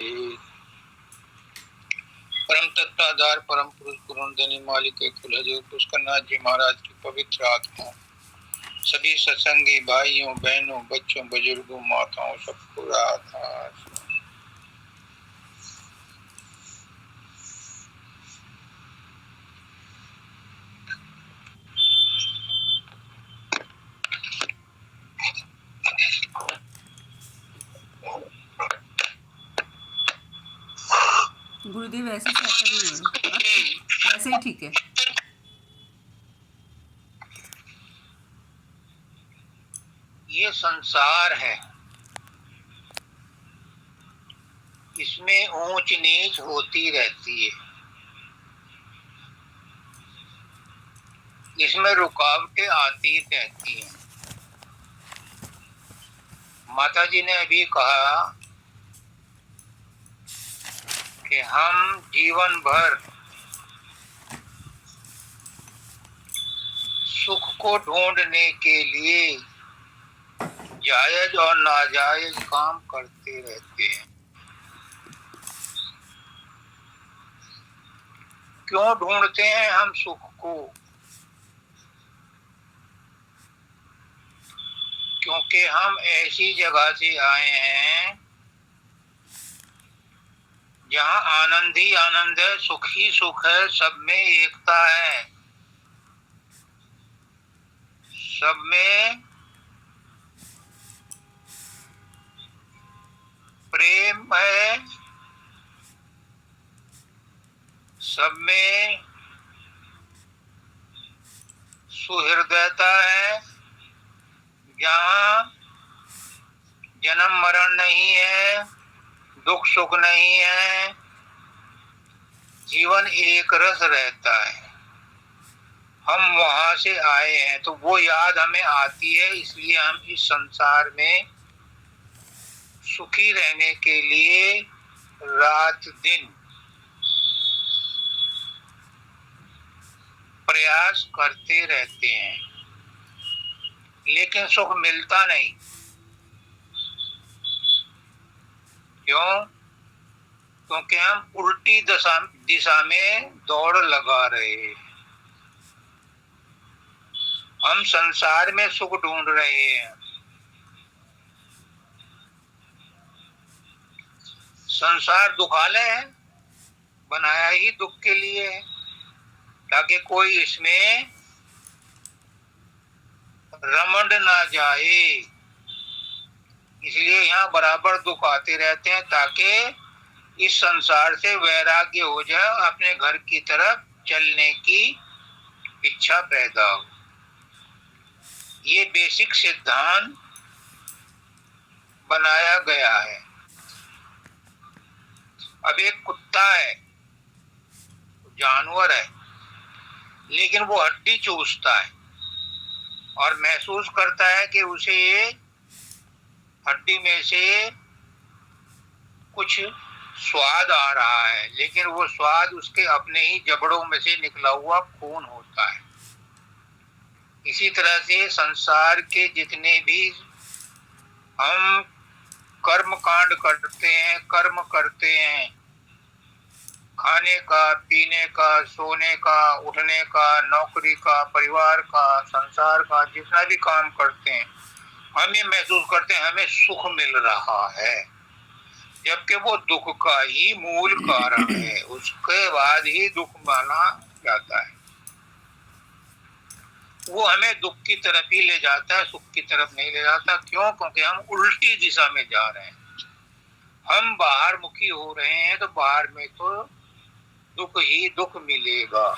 परम तत्वाधार परम पुरुष गुरुनंदनी मालिक कुल हजूर पुष्करनाथ जी महाराज की पवित्र आत्मा, सभी सत्संगी भाइयों बहनों बच्चों बुजुर्गों माताओं सबको राधा। गुरुदेव ऐसे सेट नहीं हो रहा, ऐसे ही ठीक है। ये संसार है, इसमें ऊंच नीच होती रहती है, इसमें रुकावटें आती रहती हैं। माता जी ने अभी कहा कि हम जीवन भर सुख को ढूंढने के लिए जायज और नाजायज काम करते रहते हैं। क्यों ढूंढते हैं हम सुख को? क्योंकि हम ऐसी जगह से आए हैं जहाँ आनंद ही आनंद है, सुख ही सुख है, सब में एकता है, सब में प्रेम है, सब में सुहृदयता है, जहाँ जन्म मरण नहीं है, दुख सुख नहीं है, जीवन एक रस रहता है। हम वहां से आए हैं तो वो याद हमें आती है, इसलिए हम इस संसार में सुखी रहने के लिए रात दिन प्रयास करते रहते हैं, लेकिन सुख मिलता नहीं। क्यों? क्योंकि हम उल्टी दिशा में दौड़ लगा रहे हैं। हम संसार में सुख ढूंढ रहे हैं। संसार दुखालय है, बनाया ही दुख के लिए है, ताकि कोई इसमें रमण ना जाए। इसलिए यहाँ बराबर दुख आते रहते हैं, ताकि इस संसार से वैराग्य हो जाए, अपने घर की तरफ चलने की इच्छा पैदा हो। ये बेसिक सिद्धांत बनाया गया है। अब एक कुत्ता है, जानवर है, लेकिन वो हड्डी चूसता है और महसूस करता है कि उसे हड्डी में से कुछ स्वाद आ रहा है, लेकिन वो स्वाद उसके अपने ही जबड़ों में से निकला हुआ खून होता है। इसी तरह से संसार के जितने भी हम कर्म कांड करते हैं, कर्म करते हैं, खाने का, पीने का, सोने का, उठने का, नौकरी का, परिवार का, संसार का, जितना भी काम करते हैं, हम ये महसूस करते हैं हमें सुख मिल रहा है, जबकि वो दुख का ही मूल कारण है। उसके बाद ही दुख माना जाता है। वो हमें दुख की तरफ ही ले जाता है, सुख की तरफ नहीं ले जाता। क्यों? क्योंकि हम उल्टी दिशा में जा रहे हैं। हम बाहर मुखी हो रहे हैं तो बाहर में तो दुख ही दुख मिलेगा।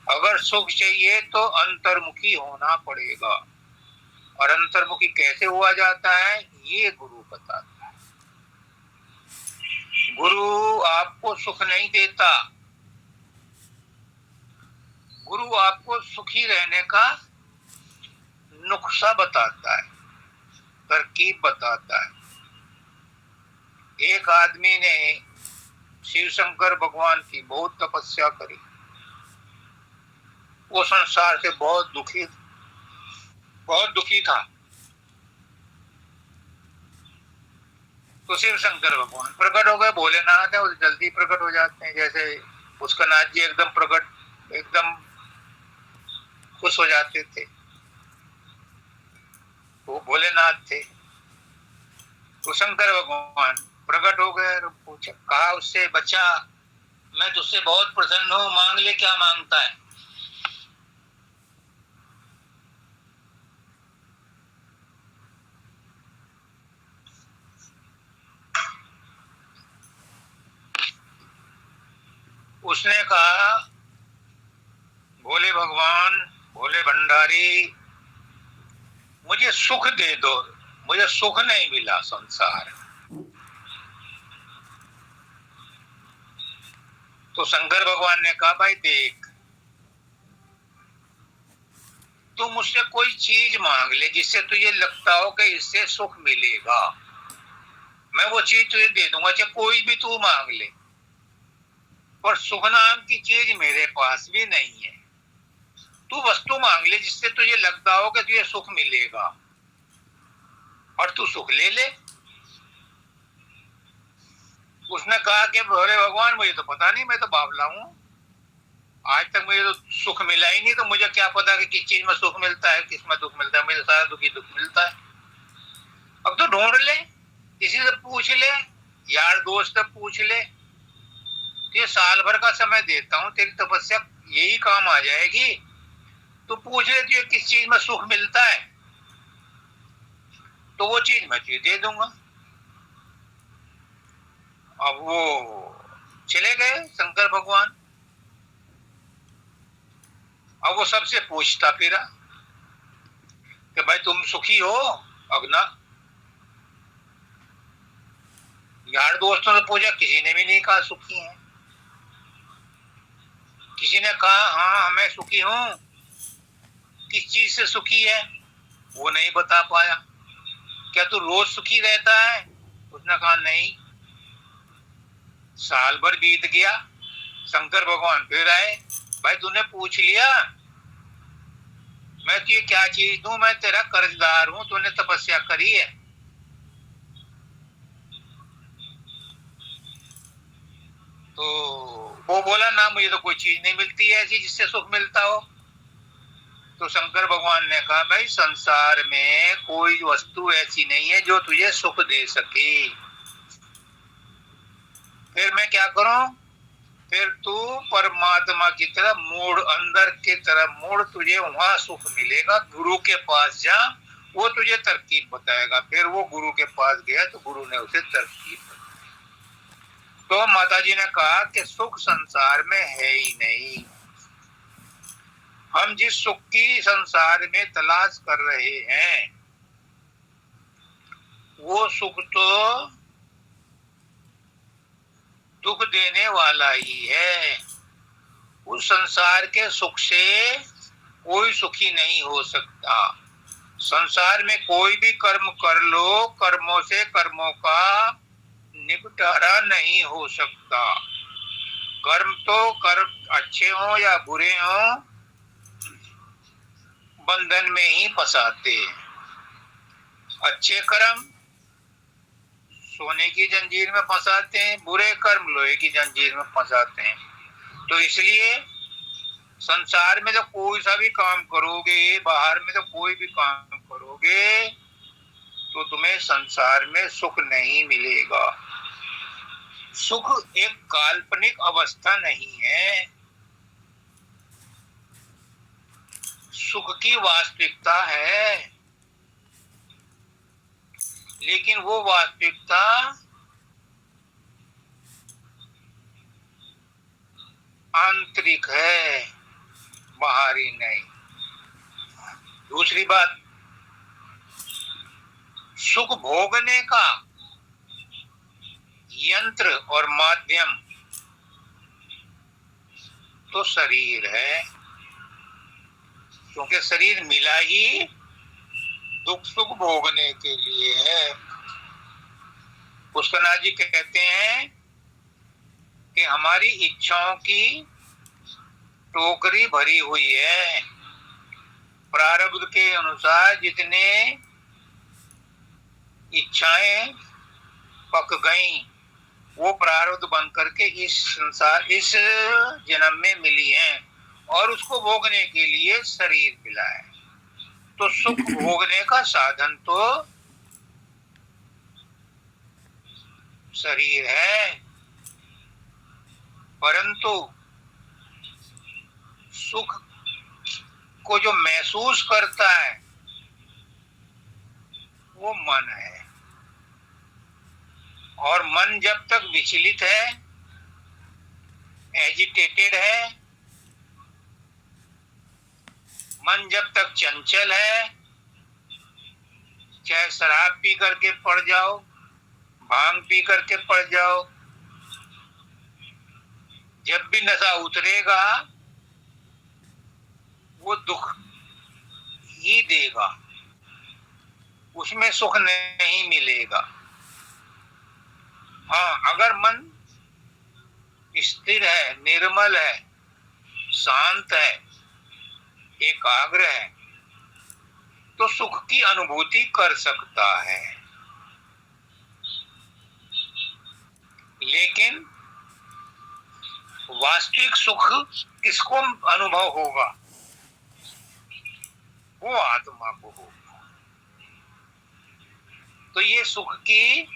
अगर सुख चाहिए तो अंतर्मुखी होना पड़ेगा। और अंतर्मुखी कैसे हुआ जाता है, ये गुरु बताता है। गुरु आपको सुख नहीं देता, गुरु आपको सुखी रहने का नुस्खा बताता है, तरकीब बताता है। एक आदमी ने शिव शंकर भगवान की बहुत तपस्या करी। वो संसार से बहुत दुखी था। तो शिव शंकर भगवान प्रकट हो गए। भोलेनाथ है वो जल्दी प्रकट हो जाते हैं, जैसे पुष्करनाथ जी एकदम प्रकट, एकदम खुश हो जाते थे, वो भोलेनाथ थे। तो शंकर भगवान प्रकट हो गए और पूछा, कहा उससे, बच्चा मैं तुझसे बहुत प्रसन्न हूँ, मांग ले, क्या मांगता है। उसने कहा, भोले भगवान, भोले भंडारी, मुझे सुख दे दो, मुझे सुख नहीं मिला संसार। तो शंकर भगवान ने कहा, भाई देख, तू मुझसे कोई चीज मांग ले जिससे तुझे लगता हो कि इससे सुख मिलेगा, मैं वो चीज तुझे दे दूंगा, चाहे कोई भी तू मांग ले। पर सुख नाम की चीज मेरे पास भी नहीं है। तू वस्तु मांग ले जिससे तुझे लगता हो कि तुझे सुख मिलेगा, और तू सुख ले ले। उसने कहा कि भोले भगवान, मुझे तो पता नहीं, मैं तो बावला हूं, आज तक मुझे तो सुख मिला ही नहीं, तो मुझे क्या पता कि किस चीज में सुख मिलता है, किस में दुख मिलता है। मुझे सारा दुखी दुख मिलता है। अब तो ढूंढ ले, किसी से पूछ ले, यार दोस्त से पूछ ले। ये साल भर का समय देता हूँ, तेरी तपस्या यही काम आ जाएगी। तू पूछ ले तुझे किस चीज में सुख मिलता है, तो वो चीज मैं तुझे दे दूंगा। अब वो चले गए शंकर भगवान। अब वो सबसे पूछता फिरा कि भाई तुम सुखी हो। अगना यार दोस्तों ने पूछा, किसी ने भी नहीं कहा सुखी है। किसी ने कहा हाँ मैं सुखी हूं, किस चीज से सुखी है वो नहीं बता पाया। क्या तू रोज सुखी रहता है? उसने कहा नहीं। साल भर बीत गया, शंकर भगवान फिर आए, भाई तूने पूछ लिया, मैं तुझे क्या चीज दूं, मैं तेरा कर्जदार हूं, तूने तपस्या करी है। तो वो बोला, ना मुझे तो कोई चीज नहीं मिलती है ऐसी जिससे सुख मिलता हो। तो शंकर भगवान ने कहा, भाई संसार में कोई वस्तु ऐसी नहीं है जो तुझे सुख दे सके। फिर मैं क्या करूं? फिर तू परमात्मा की तरफ मोड़, अंदर के तरफ मोड़, तुझे वहां सुख मिलेगा। गुरु के पास जा, वो तुझे तरकीब बताएगा। फिर वो गुरु के पास गया तो गुरु ने उसे तरकीब बताई। तो माता जी ने कहा कि सुख संसार में है ही नहीं। हम जिस सुख की संसार में तलाश कर रहे हैं, वो सुख तो दुख देने वाला ही है। उस संसार के सुख से कोई सुखी नहीं हो सकता। संसार में कोई भी कर्म कर लो, कर्मों से कर्मों का निपटारा नहीं हो सकता। कर्म तो कर्म अच्छे हो या बुरे हो, बंधन में ही फंसाते हैं। अच्छे कर्म सोने की जंजीर में फंसाते हैं, बुरे कर्म लोहे की जंजीर में फंसाते हैं। तो इसलिए संसार में तो कोई सा भी काम करोगे, बाहर में तो कोई भी काम करोगे, तो तुम्हें संसार में सुख नहीं मिलेगा। सुख एक काल्पनिक अवस्था नहीं है, सुख की वास्तविकता है। लेकिन वो वास्तविकता आंतरिक है, बाहरी नहीं। दूसरी बात, सुख भोगने का यंत्र और माध्यम तो शरीर है, क्योंकि शरीर मिला ही दुख सुख भोगने के लिए है। पुष्करनाथ जी कहते हैं कि हमारी इच्छाओं की टोकरी भरी हुई है। प्रारब्ध के अनुसार जितने इच्छाएं पक गई, वो प्रारब्ध बन करके इस जन्म में मिली हैं और उसको भोगने के लिए शरीर मिला है। तो सुख भोगने का साधन तो शरीर है, परंतु सुख को जो महसूस करता है वो मन है। और मन जब तक विचलित है, एजिटेटेड है, मन जब तक चंचल है, चाहे शराब पी करके पड़ जाओ, भांग पी करके पड़ जाओ, जब भी नशा उतरेगा वो दुख ही देगा, उसमें सुख नहीं मिलेगा। हाँ, अगर मन स्थिर है, निर्मल है, शांत है, एकाग्र है, तो सुख की अनुभूति कर सकता है। लेकिन वास्तविक सुख किसको अनुभव होगा? वो आत्मा को होगा। तो ये सुख की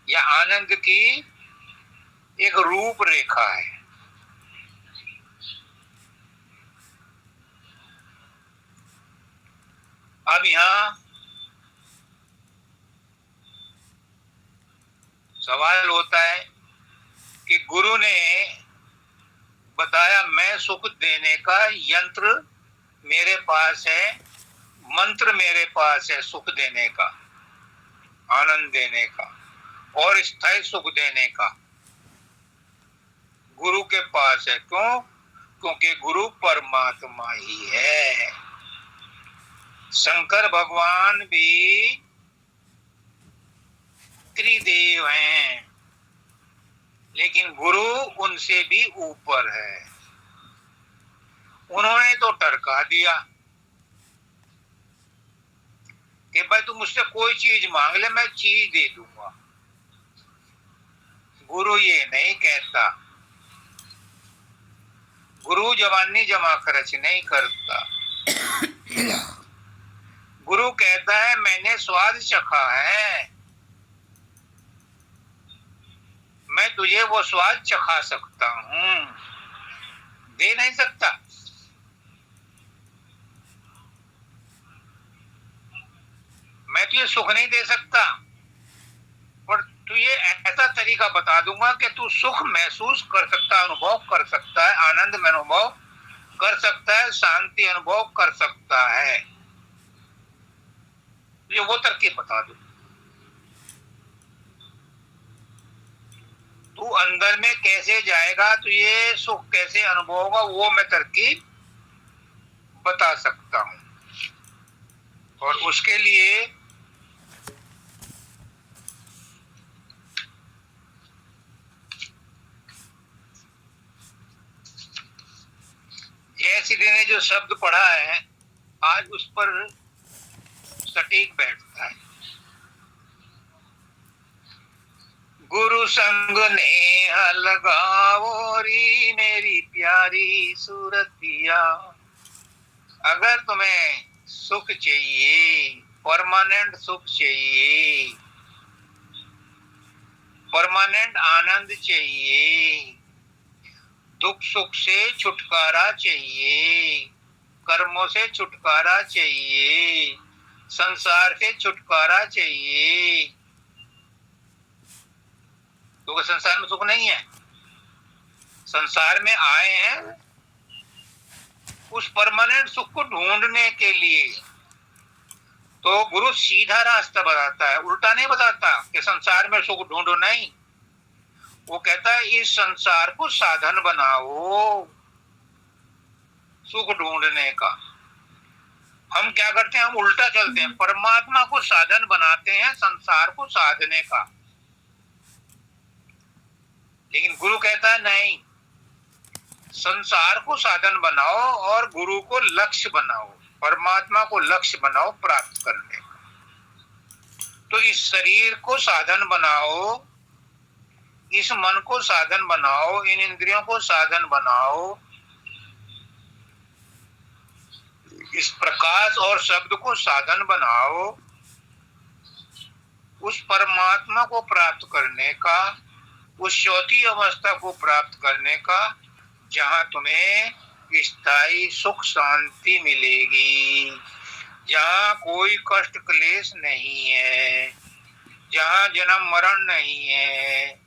या आनंद की एक रूपरेखा है। अब यहाँ सवाल होता है कि गुरु ने बताया मैं सुख देने का यंत्र मेरे पास है, मंत्र मेरे पास है सुख देने का, आनंद देने का और स्थायी सुख देने का, गुरु के पास है। क्यों? क्योंकि गुरु परमात्मा ही है। शंकर भगवान भी त्रिदेव हैं, लेकिन गुरु उनसे भी ऊपर है। उन्होंने तो टरका दिया कि भाई तू मुझसे कोई चीज मांग ले, मैं चीज दे दूंगा। गुरु ये नहीं कहता, गुरु जवानी जमा खर्च नहीं करता। गुरु कहता है मैंने स्वाद चखा है, मैं तुझे वो स्वाद चखा सकता हूं, दे नहीं सकता। मैं तुझे सुख नहीं दे सकता, पर तुझे ऐसा तरीका बता दूंगा कि तू सुख महसूस कर सकता, अनुभव कर सकता है, आनंद में अनुभव कर सकता है, शांति अनुभव कर सकता है। तुझे वो तरकीब बता दूं। तू अंदर में कैसे जाएगा, तुझे सुख कैसे अनुभव होगा, वो मैं तरकीब बता सकता हूं। और उसके लिए जैसी ने जो शब्द पढ़ा है आज उस पर सटीक बैठता है। गुरु संग नेह लगाओ री मेरी प्यारी सूरतिया। अगर तुम्हें सुख चाहिए, परमानेंट सुख चाहिए, परमानेंट आनंद चाहिए, दुख सुख से छुटकारा चाहिए, कर्मों से छुटकारा चाहिए, संसार से छुटकारा चाहिए, क्योंकि संसार में सुख नहीं है। संसार में आए हैं उस परमानेंट सुख को ढूंढने के लिए, तो गुरु सीधा रास्ता बताता है, उल्टा नहीं बताता कि संसार में सुख ढूंढो, नहीं। वो कहता है इस संसार को साधन बनाओ सुख ढूंढने का। हम क्या करते हैं? हम उल्टा चलते हैं, परमात्मा को साधन बनाते हैं संसार को साधने का। लेकिन गुरु कहता है नहीं, संसार को साधन बनाओ और गुरु को लक्ष्य बनाओ, परमात्मा को लक्ष्य बनाओ प्राप्त करने का। तो इस शरीर को साधन बनाओ, इस मन को साधन बनाओ, इन इंद्रियों को साधन बनाओ, इस प्रकाश और शब्द को साधन बनाओ उस परमात्मा को प्राप्त करने का, उस चौथी अवस्था को प्राप्त करने का, जहां तुम्हें स्थायी सुख शांति मिलेगी, जहां कोई कष्ट क्लेश नहीं है, जहां जन्म मरण नहीं है,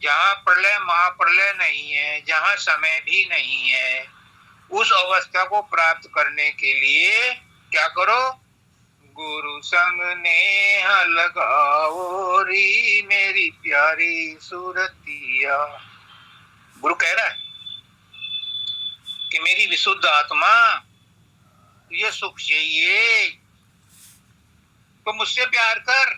जहां प्रलय महाप्रलय नहीं है, जहां समय भी नहीं है। उस अवस्था को प्राप्त करने के लिए क्या करो? गुरु संग नेह लगाओ री मेरी प्यारी सूरतिया। गुरु कह रहा है कि मेरी विशुद्ध आत्मा, तुझे सुख चाहिए तो मुझसे प्यार कर,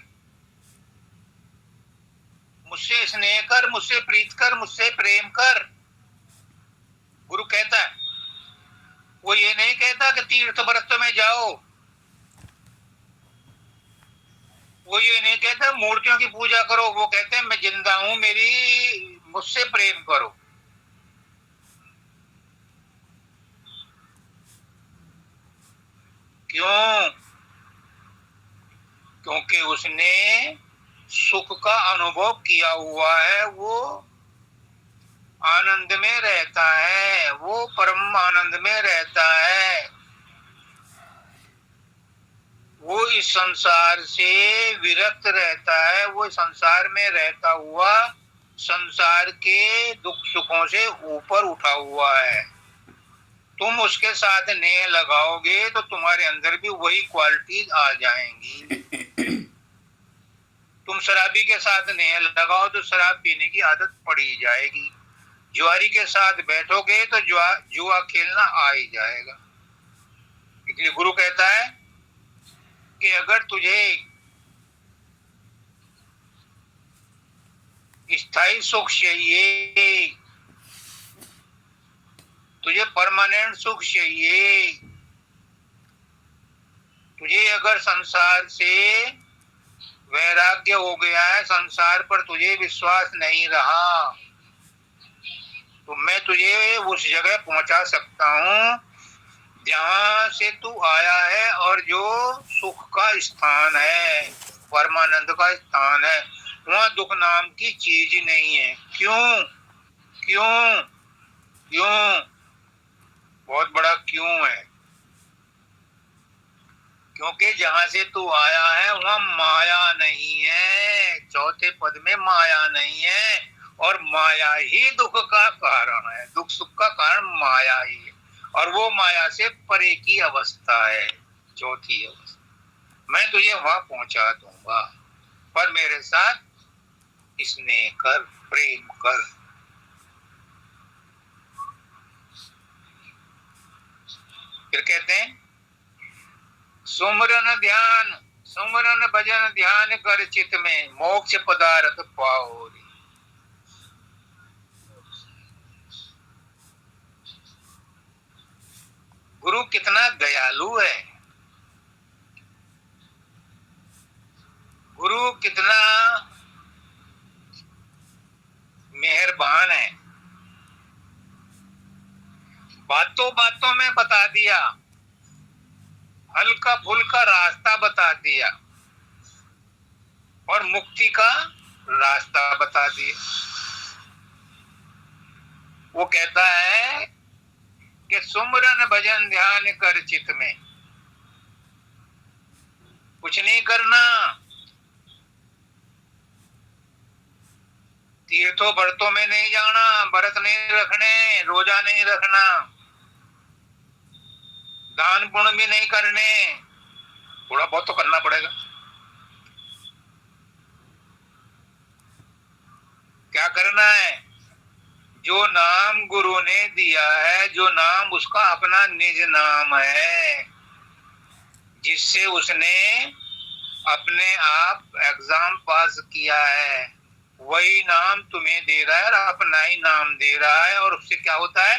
मुझसे स्नेह कर, मुझसे प्रीत कर, मुझसे प्रेम कर। गुरु कहता है, वो ये नहीं कहता कि तीर्थ व्रत में जाओ, वो ये नहीं कहता मूर्तियों की पूजा करो, वो कहते हैं मैं जिंदा हूं, मेरी मुझसे प्रेम करो। क्यों? क्योंकि उसने सुख का अनुभव किया हुआ है, वो आनंद में रहता है, वो परम आनंद में रहता है, वो इस संसार से विरक्त रहता है, वो संसार में रहता हुआ संसार के दुख सुखों से ऊपर उठा हुआ है। तुम उसके साथ नेह लगाओगे तो तुम्हारे अंदर भी वही क्वालिटीज आ जाएंगी। तुम शराबी के साथ नेह लगाओ तो शराब पीने की आदत पड़ी जाएगी। जुआरी के साथ बैठोगे तो जुआ खेलना आ ही जाएगा। इसलिए गुरु कहता है कि अगर तुझे स्थायी सुख चाहिए, तुझे परमानेंट सुख चाहिए, तुझे अगर संसार से वैराग्य हो गया है, संसार पर तुझे विश्वास नहीं रहा, तो मैं तुझे उस जगह पहुंचा सकता हूं जहां से तू आया है और जो सुख का स्थान है, परमानंद का स्थान है। वहां दुख नाम की चीज ही नहीं है। क्यों? क्यों? क्यों? बहुत बड़ा क्यों है। क्योंकि जहां से तू आया है वहां माया नहीं है, चौथे पद में माया नहीं है, और माया ही दुख का कारण है, दुख सुख का कारण माया ही है, और वो माया से परे की अवस्था है, चौथी अवस्था। मैं तुझे वहां पहुंचा दूंगा, पर मेरे साथ स्नेह कर, प्रेम कर। फिर कहते हैं सुमरन ध्यान, सुमरन भजन ध्यान कर चित में मोक्ष पदार्थ पाओ। गुरु कितना दयालु है, गुरु कितना मेहरबान है। बातों बातों में बता दिया, हल्का फुल्का रास्ता बता दिया, और मुक्ति का रास्ता बता दिया। वो कहता है कि सुमरन भजन ध्यान कर चित में, कुछ नहीं करना, तीर्थों व्रतों में नहीं जाना, व्रत नहीं रखने, रोजा नहीं रखना, दान पुण्य भी नहीं करने, थोड़ा बहुत तो करना पड़ेगा। क्या करना है? जो नाम गुरु ने दिया है, जो नाम उसका अपना निज नाम है, जिससे उसने अपने आप एग्जाम पास किया है, वही नाम तुम्हें दे रहा है और अपना ही नाम दे रहा है। और उससे क्या होता है?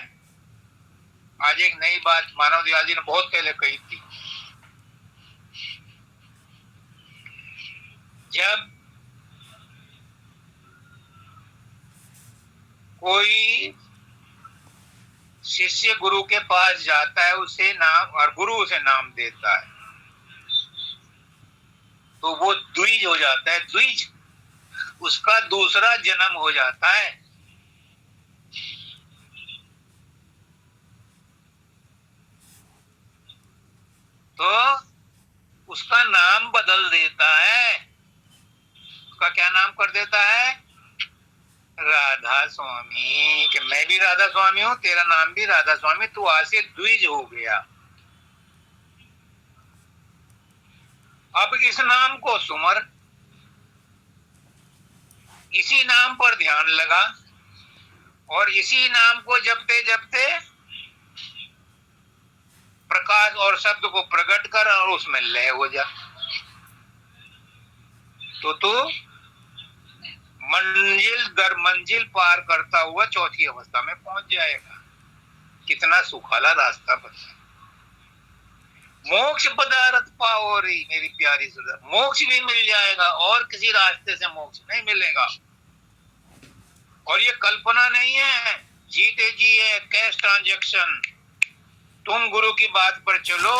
आज एक नई बात मानव दयाल जी ने बहुत पहले कही थी जब कोई शिष्य गुरु के पास जाता है, उसे नाम, और गुरु उसे नाम देता है, तो वो द्विज हो जाता है। द्विज उसका दूसरा जन्म हो जाता है। तो उसका नाम बदल देता है। उसका क्या नाम कर देता है? राधा स्वामी। कि मैं भी राधा स्वामी हूं, तेरा नाम भी राधा स्वामी, तू आज से द्विज हो गया। अब इस नाम को सुमर, इसी नाम पर ध्यान लगा, और इसी नाम को जपते जपते प्रकाश और शब्द को प्रकट कर और उसमें लय हो जा। तो तू मंजिल दर मंजिल पार करता हुआ चौथी अवस्था में पहुंच जाएगा। कितना सुखाला रास्ता बता। मोक्ष पदार्थ पाओ रे मेरी प्यारी सुधा, मोक्ष भी मिल जाएगा और किसी रास्ते से मोक्ष नहीं मिलेगा। और ये कल्पना नहीं है, जीते जी है, कैश ट्रांजैक्शन। तुम गुरु की बात पर चलो,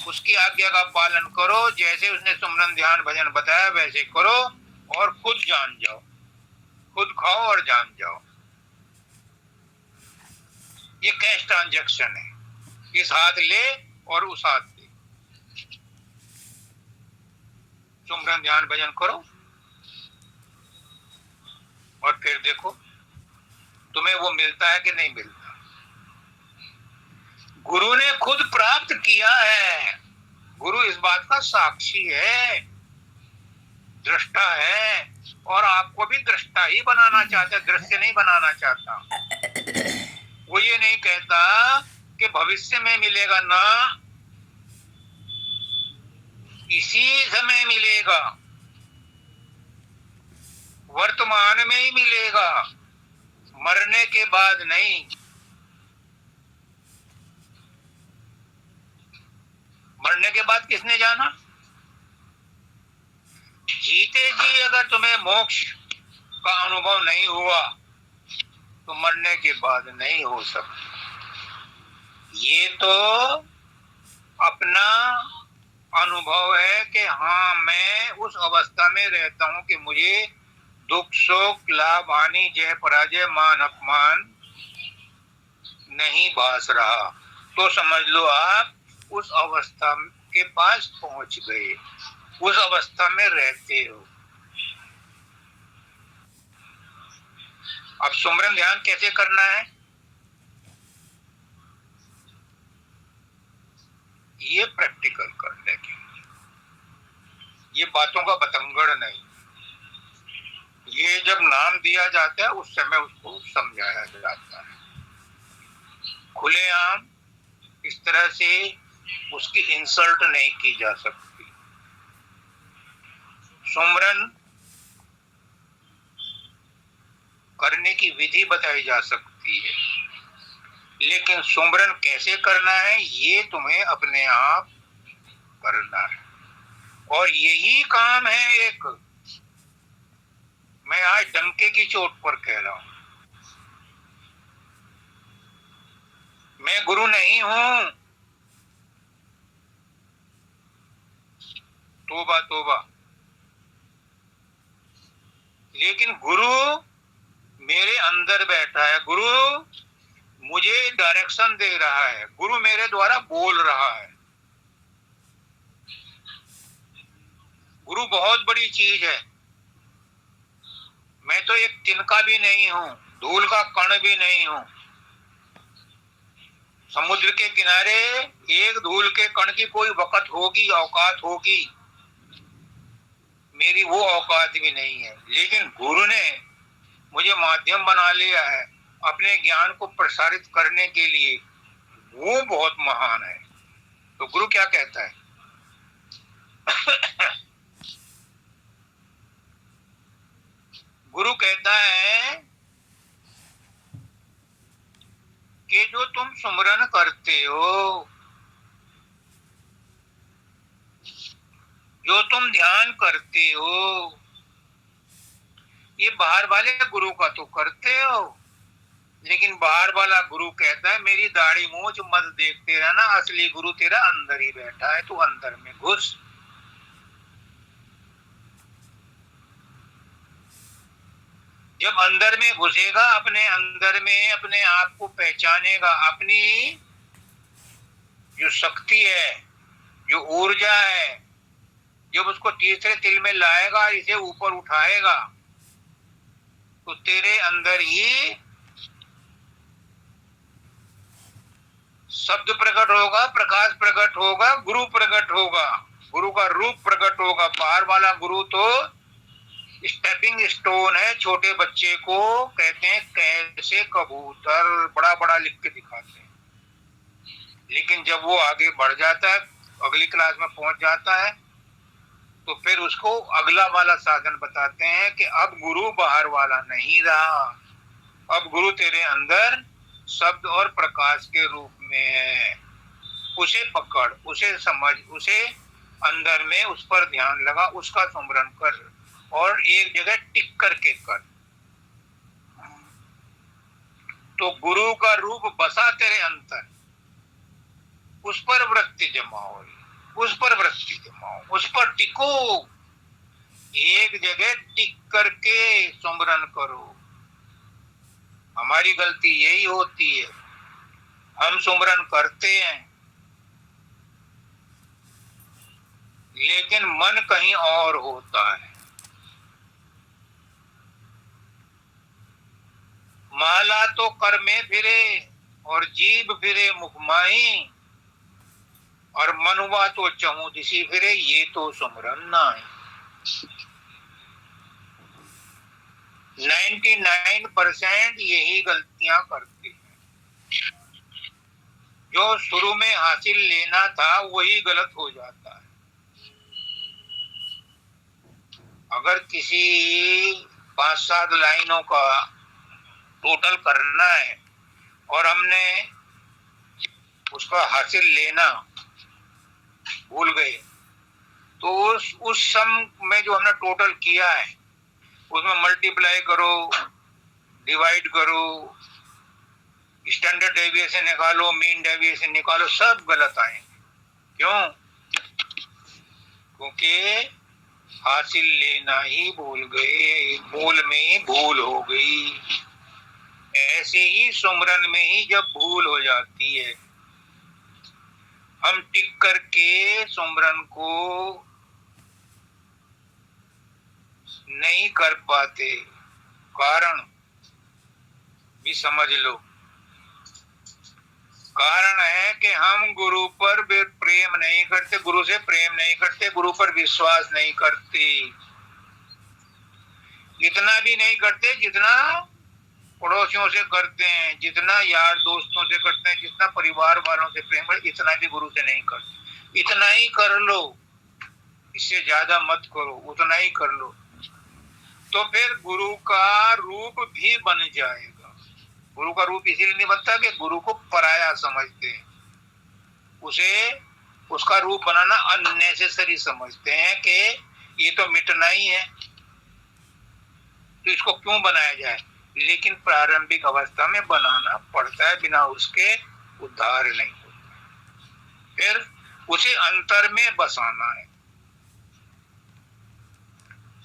उसकी आज्ञा का पालन करो, जैसे उसने सुमरन ध्यान भजन बताया वैसे करो, और खुद जान जाओ, खुद खाओ और जान जाओ। ये कैश ट्रांजैक्शन है। इस हाथ ले और उस हाथ ले, सुमरन ध्यान भजन करो और फिर देखो तुम्हें वो मिलता है कि नहीं मिलता। गुरु ने खुद प्राप्त किया है। गुरु इस बात का साक्षी है, दृष्टा है, और आपको भी दृष्टा ही बनाना चाहता है, दृश्य नहीं बनाना चाहता। वो ये नहीं कहता कि भविष्य में मिलेगा ना, इसी समय मिलेगा, वर्तमान में ही मिलेगा, मरने के बाद नहीं। मरने के बाद किसने जाना? जीते जी अगर तुम्हें मोक्ष का अनुभव नहीं हुआ तो मरने के बाद नहीं हो सकता। ये तो अपना अनुभव है कि हाँ, मैं उस अवस्था में रहता हूं कि मुझे दुख सुख लाभ हानि जय पराजय मान अपमान नहीं भास रहा। तो समझ लो आप उस अवस्था के पास पहुंच गए, उस अवस्था में रहते हो। अब सुमरन ध्यान कैसे करना है, ये प्रैक्टिकल करने के, ये बातों का बतंगड़ नहीं। ये जब नाम दिया जाता है उस समय उसको समझाया जाता है। खुलेआम इस तरह से उसकी इंसल्ट नहीं की जा सकती। सुमरन करने की विधि बताई जा सकती है, लेकिन सुमरन कैसे करना है ये तुम्हें अपने आप करना है। और यही काम है एक, मैं आज डंके की चोट पर कह रहा हूं, मैं गुरु नहीं हूं, तोबा तोबा, लेकिन गुरु मेरे अंदर बैठा है, गुरु मुझे डायरेक्शन दे रहा है, गुरु मेरे द्वारा बोल रहा है। गुरु बहुत बड़ी चीज है। मैं तो एक तिनका भी नहीं हूं, धूल का कण भी नहीं हूं। समुद्र के किनारे एक धूल के कण की कोई वक़्त होगी, औकात होगी, मेरी वो औकात भी नहीं है। लेकिन गुरु ने मुझे माध्यम बना लिया है अपने ज्ञान को प्रसारित करने के लिए, वो बहुत महान है। तो गुरु क्या कहता है? गुरु कहता है कि जो तुम सुमरन करते हो जो तुम ध्यान करते हो ये बाहर वाले गुरु का तो करते हो, लेकिन बाहर वाला गुरु कहता है मेरी दाढ़ी मूंछ मत देखते रहना, असली गुरु तेरा अंदर ही बैठा है, तू अंदर में घुस। जब अंदर में घुसेगा, अपने अंदर में अपने आप को पहचानेगा, अपनी जो शक्ति है, जो ऊर्जा है, जब उसको तीसरे तिल में लाएगा, इसे ऊपर उठाएगा, तो तेरे अंदर ही शब्द प्रकट होगा, प्रकाश प्रकट होगा, गुरु प्रकट होगा, गुरु का रूप प्रकट होगा। बाहर वाला गुरु तो स्टेपिंग स्टोन है, छोटे बच्चे को कहते हैं कैसे कबूतर, बड़ा बड़ा लिख के दिखाते हैं, लेकिन जब वो आगे बढ़ जाता है, अगली क्लास में पहुंच जाता है, तो फिर उसको अगला वाला साधन बताते हैं कि अब गुरु बाहर वाला नहीं रहा, अब गुरु तेरे अंदर शब्द और प्रकाश के रूप में है। उसे पकड़, उसे समझ, उसे अंदर में उस पर ध्यान लगा, उसका सुमरन कर और एक जगह टिक करके कर। तो गुरु का रूप बसा तेरे अंदर, उस पर वृत्ति जमाओ, उस पर वृत्ति जमाओ, उस पर टिको, एक जगह टिक करके सुमरन करो। हमारी गलती यही होती है, हम सुमरन करते हैं लेकिन मन कहीं और होता है। माला तो कर में फिरे और जीभ फिरे मुखमाई, और मनुआ तो चहु दिशी फिरे, ये तो सुमरन ना है। 99% यही गलतियां करते हैं, जो शुरू में हासिल लेना था वही गलत हो जाता है। अगर किसी 5-7 लाइनों का टोटल करना है और हमने उसका हासिल लेना भूल गए, तो उस सम में जो हमने टोटल किया है उसमें मल्टीप्लाई करो, डिवाइड करो, स्टैंडर्ड डेविएशन निकालो, मीन डेविएशन निकालो, सब गलत आए। क्यों? क्योंकि हासिल लेना ही भूल गए, मूल में ही भूल हो गई। ऐसे ही सुमरन में ही जब भूल हो जाती है, हम टिक करके सुमरन को नहीं कर पाते, कारण भी समझ लो। कारण है कि हम गुरु पर प्रेम नहीं करते, गुरु से प्रेम नहीं करते, गुरु पर विश्वास नहीं करते, इतना भी नहीं करते जितना पड़ोसियों से करते हैं, जितना यार दोस्तों से करते हैं, जितना परिवार वालों से प्रेम करते, इतना भी गुरु से नहीं करते। इतना ही कर लो, इससे ज्यादा मत करो, उतना ही कर लो, तो फिर गुरु का रूप भी बन जाएगा। गुरु का रूप इसीलिए नहीं बनता कि गुरु को पराया समझते हैं, उसे उसका रूप बनाना अननेसेसरी समझते हैं कि ये तो मिटना ही है, तो इसको क्यों बनाया जाए। लेकिन प्रारंभिक अवस्था में बनाना पड़ता है, बिना उसके उद्धार नहीं होता। फिर उसे अंतर में बसाना है,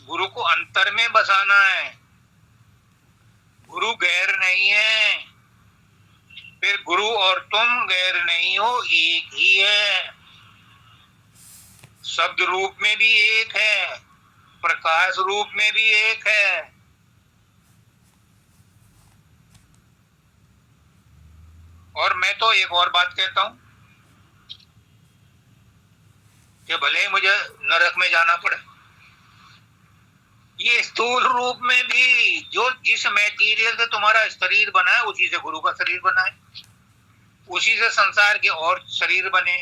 गुरु को अंतर में बसाना है। गुरु गैर नहीं है, फिर गुरु और तुम गैर नहीं हो, एक ही है। शब्द रूप में भी एक है, प्रकाश रूप में भी एक है। और मैं तो एक और बात कहता हूं कि भले ही मुझे नरक में जाना पड़े, ये स्थूल रूप में भी जो जिस मटेरियल से तुम्हारा शरीर बना है उसी से गुरु का शरीर बना है, उसी से संसार के और शरीर बने,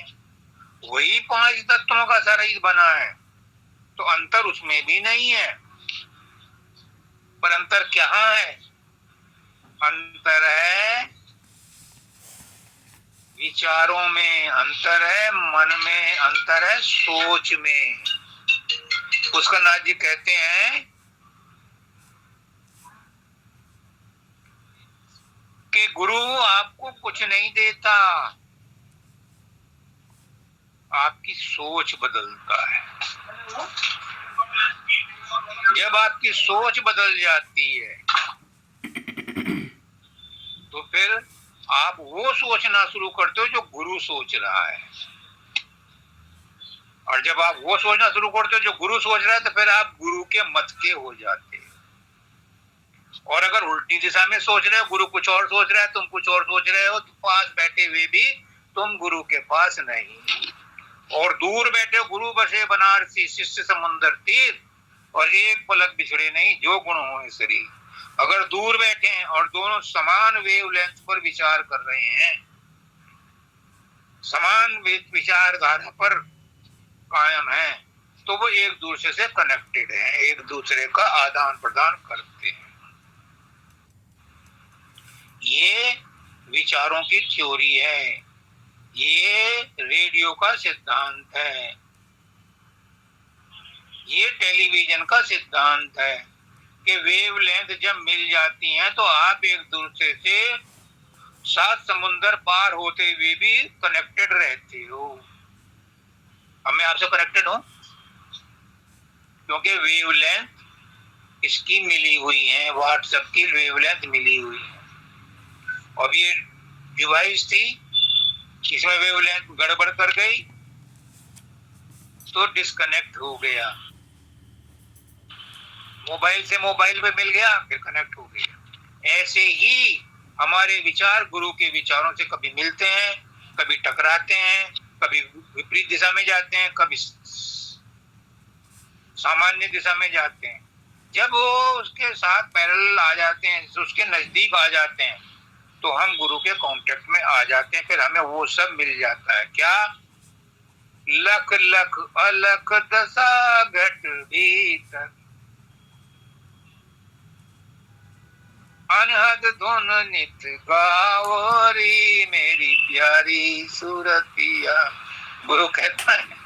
वही 5 तत्वों का शरीर बना है, तो अंतर उसमें भी नहीं है। पर अंतर क्या है? अंतर है विचारों में, अंतर है मन में, अंतर है सोच में। पुष्कर नाथ जी कहते हैं कि गुरु आपको कुछ नहीं देता, आपकी सोच बदलता है। जब आपकी सोच बदल जाती है तो फिर आप वो सोचना शुरू करते हो जो गुरु सोच रहा है, और जब आप वो सोचना शुरू करते हो जो गुरु सोच रहा है तो फिर आप गुरु के मत के हो जाते हो। और अगर उल्टी दिशा में सोच रहे हो, गुरु कुछ और सोच रहा है, तुम कुछ और सोच रहे हो, तो पास बैठे हुए भी तुम गुरु के पास नहीं, और दूर बैठे गुरु बसे बनारसी शिष्य समुंदर तीर, और एक पलक बिछड़े नहीं जो गुण हो शरीर। अगर दूर बैठे हैं और दोनों समान वेवलेंथ पर विचार कर रहे हैं, समान विचारधारा पर कायम है, तो वो एक दूसरे से कनेक्टेड हैं, एक दूसरे का आदान प्रदान करते हैं। ये विचारों की थ्योरी है, ये रेडियो का सिद्धांत है, ये टेलीविजन का सिद्धांत है कि वेवलेंथ जब मिल जाती हैं तो आप एक दूसरे से 7 समुंदर पार होते हुए भी कनेक्टेड रहते हो। अब मैं आपसे कनेक्टेड हूं क्योंकि वेवलेंथ इसकी मिली हुई है, व्हाट्सएप की वेवलेंथ मिली हुई है। अब ये डिवाइस थी, इसमें वेवलेंथ गड़बड़ कर गई तो डिस्कनेक्ट हो गया, मोबाइल से मोबाइल पे मिल गया फिर कनेक्ट हो गया। ऐसे ही हमारे विचार गुरु के विचारों से कभी मिलते हैं, कभी टकराते हैं, कभी विपरीत दिशा में जाते हैं, कभी सामान्य दिशा में जाते हैं। जब वो उसके साथ पैरेलल आ जाते हैं, उसके नजदीक आ जाते हैं, तो हम गुरु के कांटेक्ट में आ जाते हैं, फिर हमें वो सब मिल जाता है। क्या? लख लख अलख दशा घट भीतर, अनहद धुन नित गावरी मेरी प्यारी सूरतिया, गुरु कहता है।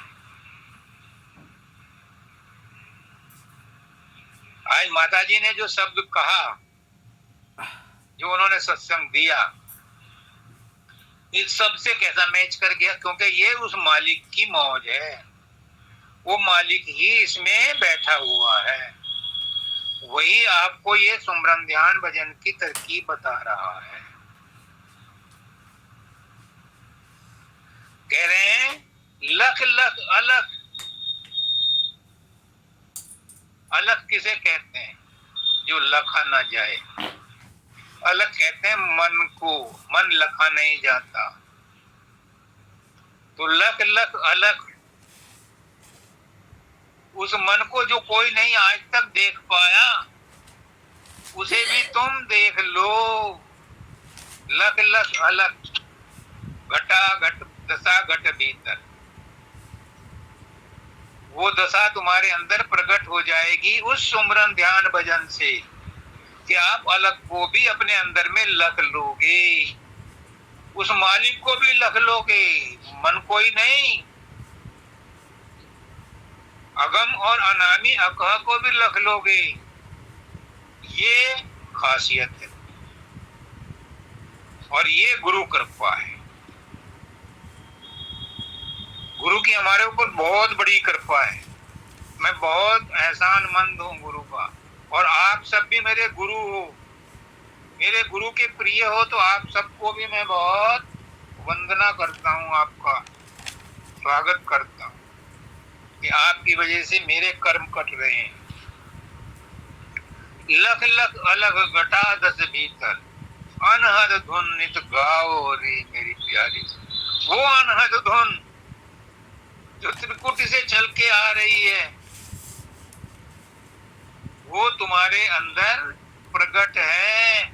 आज माता जी ने जो शब्द कहा, जो उन्होंने सत्संग दिया, इस सब से कैसा मैच कर गया? क्योंकि ये उस मालिक की मौज है, वो मालिक ही इसमें बैठा हुआ है, वही आपको ये सुमरन ध्यान भजन की तरकीब बता रहा है। कह रहे हैं लख लख अलख, अलख किसे कहते हैं? जो लखा ना जाए। अलख कहते हैं मन को, मन लखा नहीं जाता। तो लख लख अलख, उस मन को जो कोई नहीं आज तक देख पाया, उसे भी तुम देख लो। लख लख अलख, घटा घट दशा घट भीतर, वो दशा तुम्हारे अंदर प्रकट हो जाएगी उस सुमरन ध्यान भजन से कि आप अलग को भी अपने अंदर में लख लोगे, उस मालिक को भी लख लोगे, मन को ही नहीं, अगम और अनामी अकह को भी लख लोगे। ये खासियत है और ये गुरु कृपा है। गुरु की हमारे ऊपर बहुत बड़ी कृपा है। मैं बहुत एहसानमंद हूँ गुरु का, और आप सब भी मेरे गुरु हो, मेरे गुरु के प्रिय हो, तो आप सबको भी मैं बहुत वंदना करता हूँ, आपका स्वागत करता हूँ कि आपकी वजह से मेरे कर्म कट रहे हैं। लख लख अलग घटा दस भीतर, अनहद धुन नित गाओ रे मेरी प्यारी। वो अनहद धुन जो त्रिकुटी से चल के आ रही है, वो तुम्हारे अंदर प्रकट है।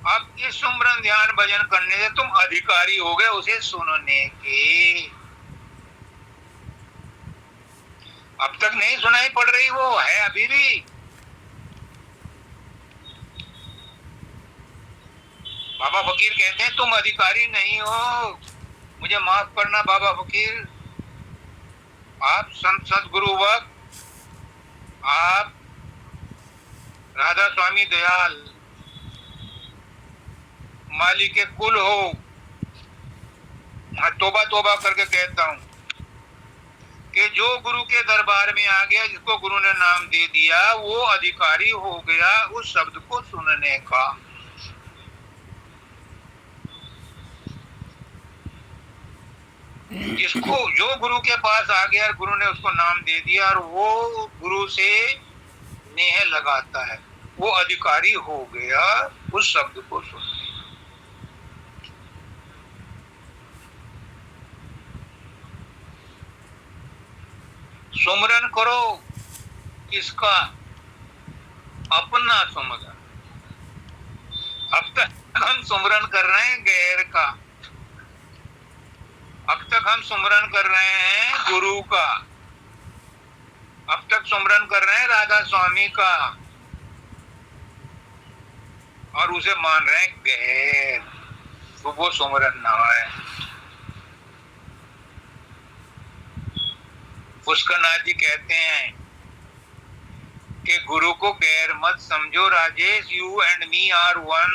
अब इस सुमरन ध्यान भजन करने से तुम अधिकारी हो गए उसे सुनने के। अब तक नहीं सुनाई पड़ रही, वो है अभी भी। बाबा फकीर कहते हैं तुम अधिकारी नहीं हो, मुझे माफ करना बाबा फकीर, आप संत सदगुरु वक्त, आप राधा स्वामी दयाल माली के कुल हो। मैं तोबा तोबा करके कहता हूं कि जो गुरु के दरबार में आ गया, जिसको गुरु ने नाम दे दिया, वो अधिकारी हो गया उस शब्द को सुनने का। जिसको जो गुरु के पास आ गया, गुरु ने उसको नाम दे दिया और वो गुरु से नेह लगाता है, वो अधिकारी हो गया उस शब्द को सुनने। सुमरन करो किसका? अपना सुमरन। अब तक हम सुमरन कर रहे हैं गैर का, अब तक हम सुमरन कर रहे हैं गुरु का, अब तक सुमरन कर रहे हैं राधा स्वामी का, और उसे मान रहे हैं गैर, तो वो सुमरन ना है। पुष्करनाथ जी कहते हैं कि गुरु को गैर मत समझो Rajesh, you and me are one.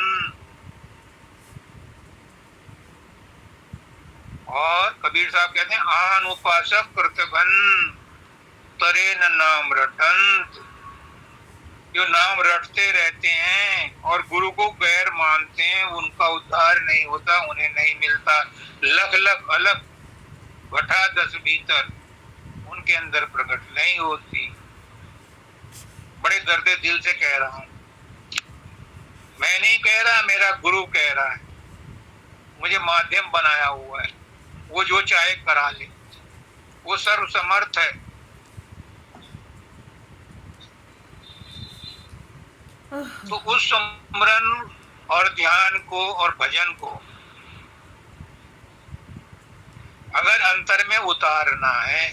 और कबीर साहब कहते हैं आन उपासक कृतघन तरे न नाम रटंत। जो नाम रटते रहते हैं और गुरु को गैर मानते हैं, उनका उद्धार नहीं होता, उन्हें नहीं मिलता। लख लख अलग घटा दस भीतर, उनके अंदर प्रकट नहीं होती। बड़े दर्द दिल से कह रहा हूं, मैं नहीं कह रहा, मेरा गुरु कह रहा है, मुझे माध्यम बनाया हुआ है, वो जो चाहे करा ले, वो सर्व समर्थ है। तो उस सुमरन और ध्यान को और भजन को अगर अंतर में उतारना है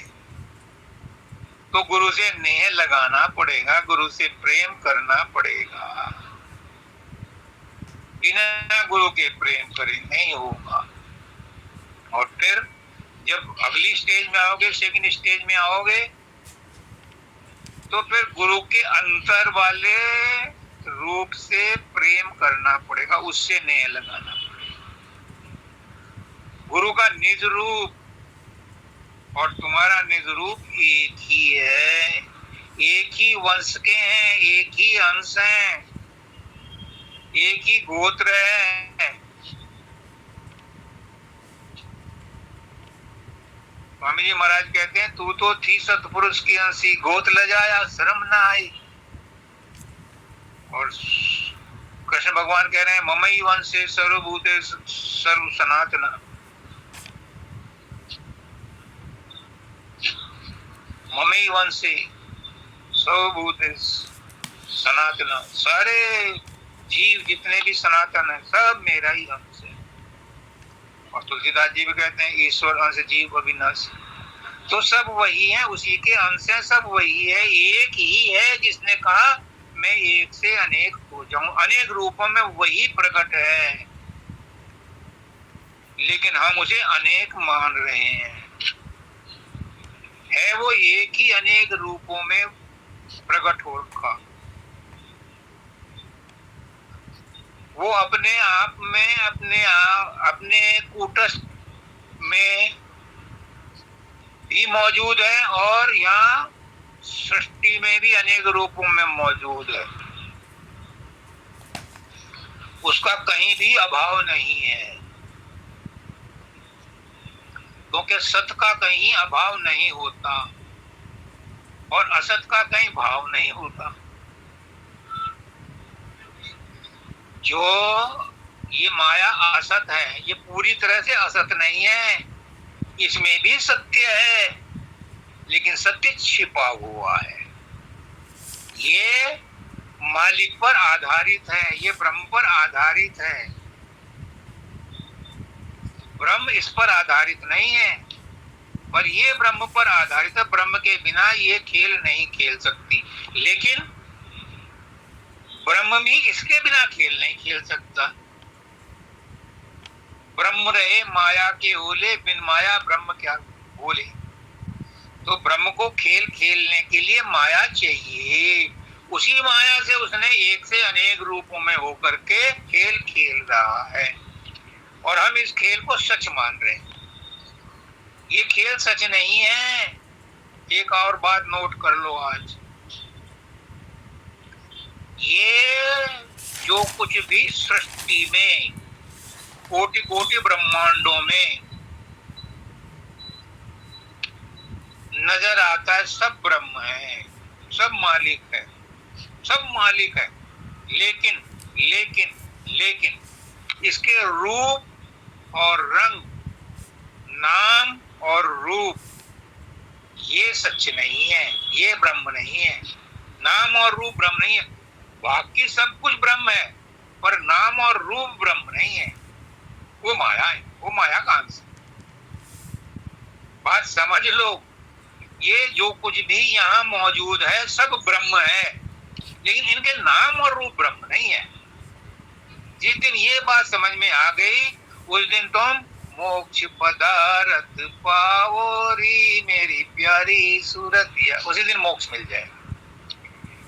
तो गुरु से नेह लगाना पड़ेगा, गुरु से प्रेम करना पड़ेगा। बिना गुरु के प्रेम करे नहीं होगा। और फिर जब अगली स्टेज में आओगे, सेकंड स्टेज में आओगे, तो फिर गुरु के अंतर वाले रूप से प्रेम करना पड़ेगा, उससे नेह लगाना पड़ेगा। गुरु का निज रूप और तुम्हारा निज रूप एक ही है, एक ही वंश के हैं, एक ही अंश हैं, एक ही गोत्र है। स्वामी जी महाराज कहते हैं तू तो थी सतपुरुष की अंशी, गोत ल जाया शर्म ना आई। और कृष्ण भगवान कह रहे हैं ममई वंशे सर्वभूते सर्व सनातन। ममई वंशे सर्वभूते सनातन, सारे जीव जितने भी सनातन है सब मेरा ही अंश है। और तुलसीदास जी भी कहते हैं ईश्वर अंश जीव अविनाशी। तो सब वही है, उसी के अंश है, सब वही है, एक ही है जिसने कहा मैं एक से अनेक हो जाऊं। अनेक रूपों में वही प्रकट है, लेकिन हम उसे अनेक मान रहे हैं। है वो एक ही अनेक रूपों में प्रकट हो रखा। वो अपने आप में अपने कूटस्थ में भी मौजूद है और यहाँ सृष्टि में भी अनेक रूपों में मौजूद है। उसका कहीं भी अभाव नहीं है, क्योंकि सत का कहीं अभाव नहीं होता और असत का कहीं भाव नहीं होता। जो ये माया असत है, ये पूरी तरह से असत नहीं है, इसमें भी सत्य है, लेकिन सत्य छिपा हुआ है। ये मालिक पर आधारित है, ये ब्रह्म पर आधारित है, ब्रह्म इस पर आधारित नहीं है, पर ये ब्रह्म पर आधारित है। ब्रह्म के बिना ये खेल नहीं खेल सकती, लेकिन ब्रह्म भी इसके बिना खेल नहीं खेल सकता। ब्रह्म रहे माया के ओले, बिन माया ब्रह्म क्या बोले। तो ब्रह्म को खेल खेलने के लिए माया चाहिए, उसी माया से उसने एक से अनेक रूपों में होकर के खेल खेल रहा है, और हम इस खेल को सच मान रहे हैं। ये खेल सच नहीं है। एक और बात नोट कर लो आज, ये जो कुछ भी सृष्टि में कोटि कोटि ब्रह्मांडों में नजर आता है, सब ब्रह्म है, सब मालिक है, सब मालिक है। लेकिन लेकिन लेकिन इसके रूप और रंग, नाम और रूप, ये सच नहीं है, ये ब्रह्म नहीं है। नाम और रूप ब्रह्म नहीं है। बाकी सब कुछ ब्रह्म है, पर नाम और रूप ब्रह्म नहीं है, वो माया है। वो माया कहां से? बात समझ लो, ये जो कुछ भी यहाँ मौजूद है सब ब्रह्म है, लेकिन इनके नाम और रूप ब्रह्म नहीं है। जिस दिन ये बात समझ में आ गई, उस दिन तुम मोक्ष पदारथ पाओरी मेरी प्यारी सूरतिया, उसी दिन मोक्ष मिल जाए।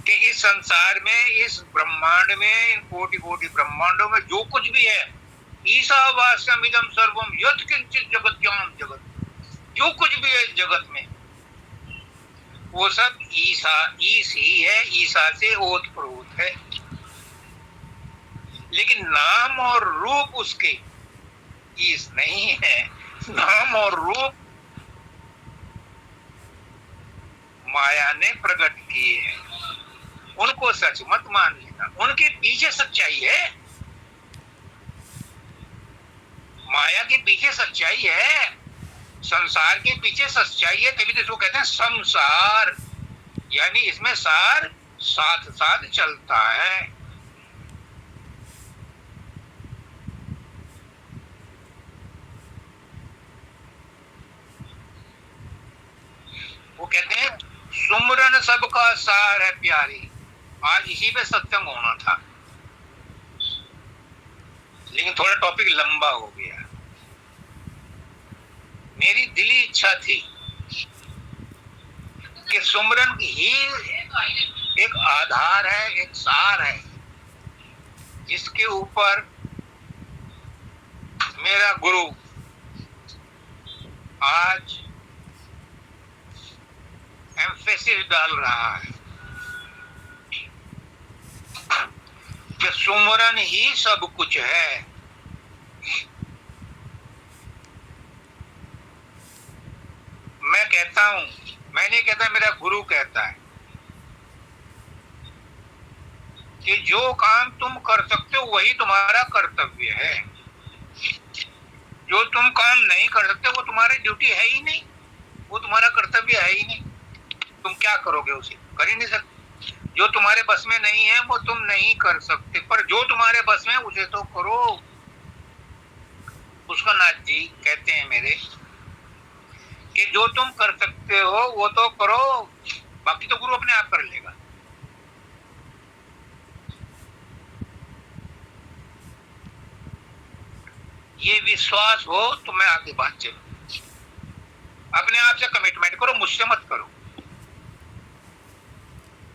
कि इस संसार में, इस ब्रह्मांड में, इन कोटि कोटि ब्रह्मांडों में जो कुछ भी है, ईशावास्यम इदं सर्वम यत् किंचित जगत्याम जगत, जो कुछ भी है इस जगत में, वो सब ईसा ईस ही है, ईसा से ओतप्रोत है। लेकिन नाम और रूप उसके ईस नहीं है। नाम और रूप माया ने प्रकट किए हैं, उनको सच मत मान लेना। उनके पीछे सच्चाई है, माया के पीछे सच्चाई है, संसार के पीछे सच्चाई है। तभी तो इसको कहते हैं संसार, यानी इसमें सार साथ साथ चलता है। वो कहते हैं सुमरन सबका सार है प्यारी। आज इसी पे सत्संग होना था, लेकिन थोड़ा टॉपिक लंबा हो गया। मेरी दिली इच्छा थी कि सुमरन ही एक आधार है, एक सार है, जिसके ऊपर मेरा गुरु आज एम्फेसिस डाल रहा है कि सुमरन ही सब कुछ है। मैं कहता हूं, मैं नहीं कहता, मेरा गुरु कहता है कि जो काम तुम कर सकते हो वही तुम्हारा कर्तव्य है। जो तुम काम नहीं कर सकते वो तुम्हारी ड्यूटी है ही नहीं, वो तुम्हारा कर्तव्य है ही नहीं। तुम क्या करोगे? उसे कर ही नहीं सकते। जो तुम्हारे बस में नहीं है वो तुम नहीं कर सकते, पर जो तुम्हारे बस में उसे तो करो। पुष्करनाथ जी कहते हैं मेरे कि जो तुम कर सकते हो वो तो करो, बाकी तो गुरु अपने आप कर लेगा। ये विश्वास हो तो मैं आगे बात चलूं। अपने आप से कमिटमेंट करो, मुझसे मत करो।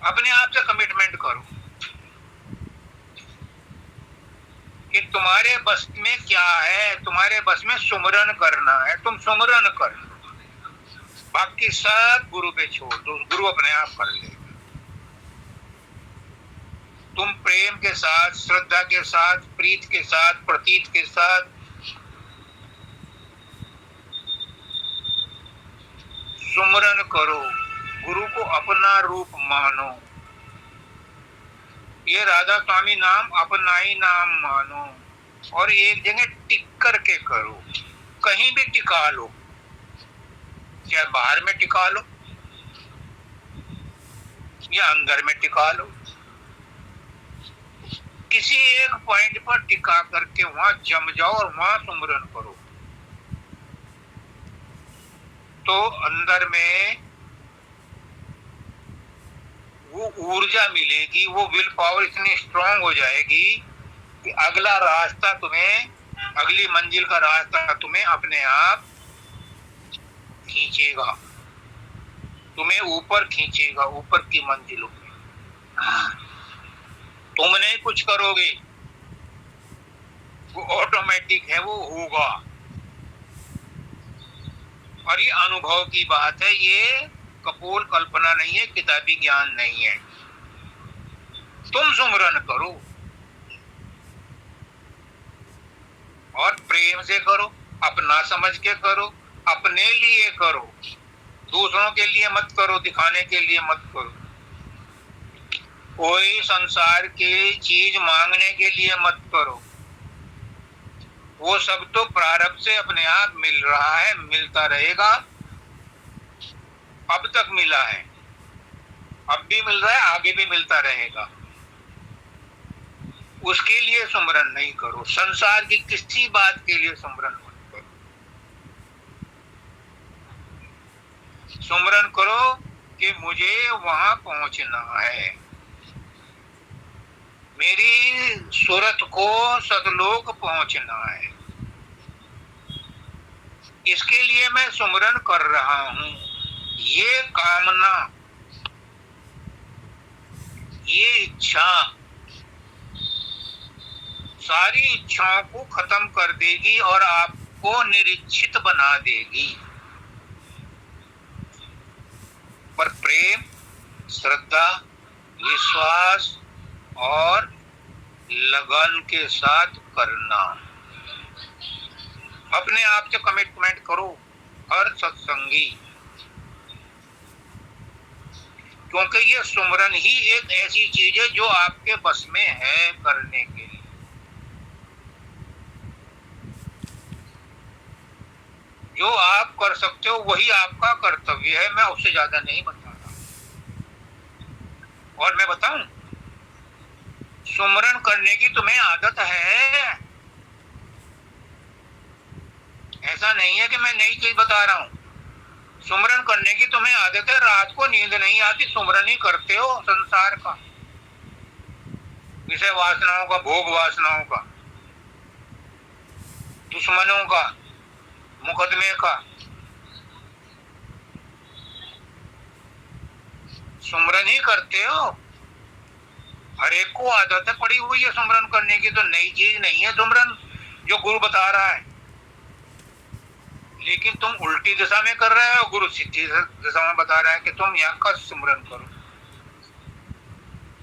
अपने आप से कमिटमेंट करो कि तुम्हारे बस में क्या है, तुम्हारे बस में सुमरन करना है, तुम सुमरन कर, बाकी सब गुरु पे छोड़ दो, गुरु अपने आप कर लेगा। तुम प्रेम के साथ, श्रद्धा के साथ, प्रीत के साथ, प्रतीत के साथ सुमरन करो, गुरु को अपना रूप मानो। ये राधा स्वामी नाम अपना ही नाम मानो, और एक जगह टिक करके करो। कहीं भी टिका लो, चाहे बाहर में टिका लो या अंदर में टिका लो, किसी एक पॉइंट पर टिका करके वहां जम जाओ और वहां सुमरन करो। तो अंदर में वो ऊर्जा मिलेगी, वो विल पावर इतनी स्ट्रांग हो जाएगी कि अगला रास्ता तुम्हें, अगली मंजिल का रास्ता तुम्हें अपने आप खींचेगा। तुम्हें ऊपर खींचेगा, ऊपर की मंजिलों में। तुम नहीं कुछ करोगे, वो ऑटोमेटिक है, वो होगा। और ये अनुभव की बात है, ये कपोल कल्पना नहीं है, किताबी ज्ञान नहीं है। तुम सुमरन करो और प्रेम से करो, अपना समझ के करो, अपने लिए करो, दूसरों के लिए मत करो, दिखाने के लिए मत करो। कोई संसार की चीज मांगने के लिए मत करो। वो सब तो प्रारब्ध से अपने आप मिल रहा है, मिलता रहेगा। अब तक मिला है, अब भी मिल रहा है, आगे भी मिलता रहेगा। उसके लिए सुमरन नहीं करो, संसार की किसी बात के लिए सुमरन मत करो। सुमरन करो कि मुझे वहां पहुंचना है, मेरी सूरत को सतलोक पहुंचना है, इसके लिए मैं सुमरन कर रहा हूं। ये कामना, ये इच्छा सारी इच्छाओं को खत्म कर देगी और आपको निरीक्षित बना देगी। पर प्रेम, श्रद्धा, विश्वास और लगन के साथ करना। अपने आप से कमिटमेंट करो हर सत्संगी, क्योंकि ये सुमरन ही एक ऐसी चीज है जो आपके बस में है करने के लिए। जो आप कर सकते हो वही आपका कर्तव्य है, मैं उससे ज्यादा नहीं बता रहा। और मैं बताऊं, सुमरन करने की तुम्हें आदत है, ऐसा नहीं है कि मैं नई चीज बता रहा हूं। सुमरन करने की तुम्हें आदत है, रात को नींद नहीं आती, सुमरन ही करते हो संसार का, विषय वासनाओं का, भोग वासनाओं का, दुश्मनों का, मुकदमे का। सुमरन ही करते हो, हर एक को आदत है पड़ी हुई है सुमरन करने की, तो नई चीज नहीं है सुमरन जो गुरु बता रहा है। लेकिन तुम उल्टी दिशा में कर रहे हो, गुरु सीधी दिशा में बता रहा है कि तुम यहाँ का सुमरन करो।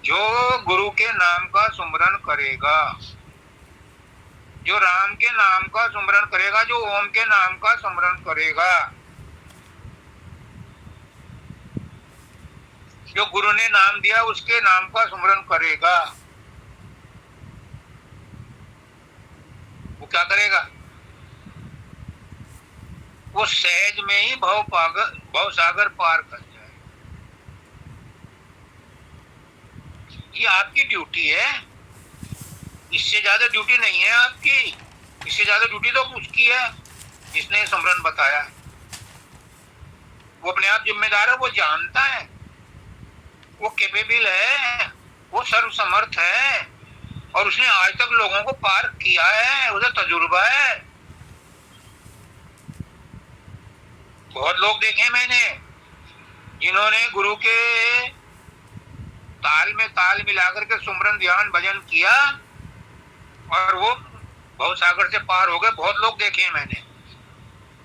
जो गुरु के नाम का सुमरन करेगा, जो राम के नाम का सुमरन करेगा, जो ओम के नाम का सुमरन करेगा, जो गुरु ने नाम दिया उसके नाम का सुमरन करेगा, वो क्या करेगा? वो सहज में ही भव सागर पार कर जाए। ये आपकी ड्यूटी है, इससे ज्यादा ड्यूटी नहीं है आपकी। इससे ज्यादा ड्यूटी तो उसकी है जिसने सुमरन बताया। वो अपने आप जिम्मेदार है, वो जानता है, वो कैपेबल है, वो सर्वसमर्थ है, और उसने आज तक लोगों को पार किया है, उसे तजुर्बा है। बहुत लोग देखे मैंने जिन्होंने गुरु के ताल में ताल मिलाकर के सुमरन ध्यान भजन किया और वो भवसागर से पार हो गए। बहुत लोग देखे हैं मैंने,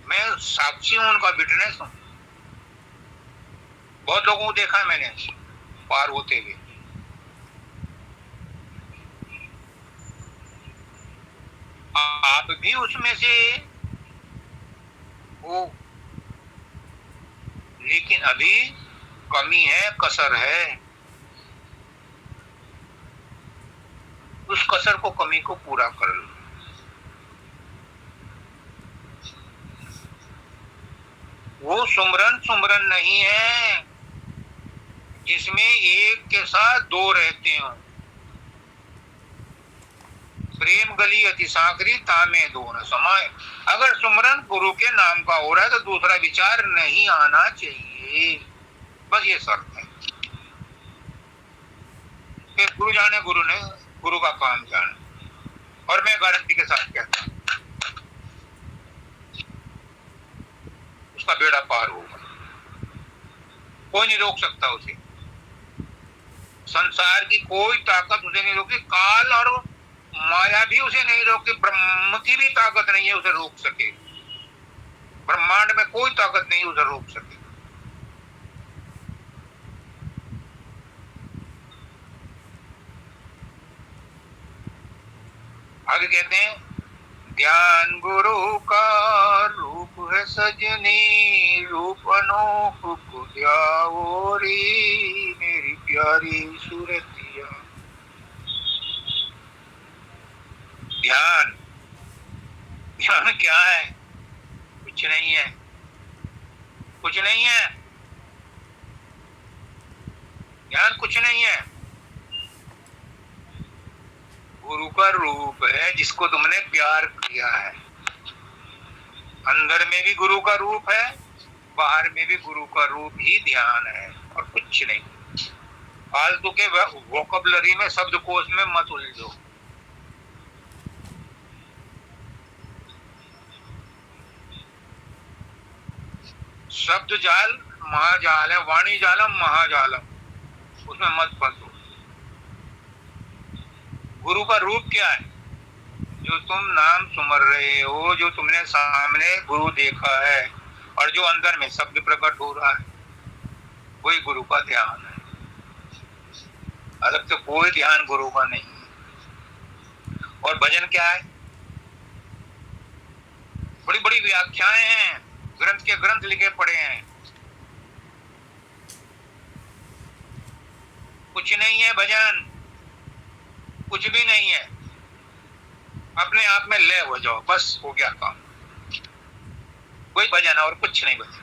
मैं साक्षी हूं, उनका विटनेस हूं। बहुत लोगों को देखा है मैंने पार होते हुए। आप भी उसमें से हो, लेकिन अभी कमी है, कसर है। उस कसर को, कमी को पूरा कर लो। वो सुमरन नहीं है जिसमें एक के साथ दो रहते हो। प्रेम गली अति सागरी तामे दो न समाये। अगर सुमरन गुरु के नाम का हो रहा है तो दूसरा विचार नहीं आना चाहिए, बस ये शर्त है। फिर गुरु जाने, गुरु ने गुरु का काम जाने। और मैं गारंटी के साथ कहता हूं उसका बेड़ा पार होगा। कोई नहीं रोक सकता उसे। संसार की कोई ताकत उसे नहीं रोकती, काल और माया भी उसे नहीं रोकती, ब्रह्म की भी ताकत नहीं है उसे रोक सके। ब्रह्मांड में कोई ताकत नहीं उसे रोक सके। आगे कहते हैं, ध्यान गुरु का रूप है सजनी, रूप अनोख को ध्याओ रे मेरी प्यारी सूरतिया। ध्यान, ध्यान क्या है? कुछ नहीं है, कुछ नहीं है। ध्यान कुछ नहीं है, गुरु का रूप है जिसको तुमने प्यार किया है। अंदर में भी गुरु का रूप है, बाहर में भी गुरु का रूप ही ध्यान है, और कुछ नहीं। फालतू के वोकैबुलरी में, शब्दकोश में मत उलझो। शब्द जाल महाजाल है, वाणी जालम महाजालम, उसमें मत फंसो। गुरु का रूप क्या है? जो तुम नाम सुमर रहे हो, जो तुमने सामने गुरु देखा है, और जो अंदर में शब्द प्रकट हो रहा है, वही गुरु का ध्यान है। अलग तो कोई ध्यान गुरु का नहीं है। और भजन क्या है? बड़ी बड़ी व्याख्याएं हैं, ग्रंथ के ग्रंथ लिखे पड़े हैं, कुछ नहीं है भजन, कुछ भी नहीं है। अपने आप में लय हो जाओ, बस हो गया काम। कोई भजन और कुछ नहीं भजन।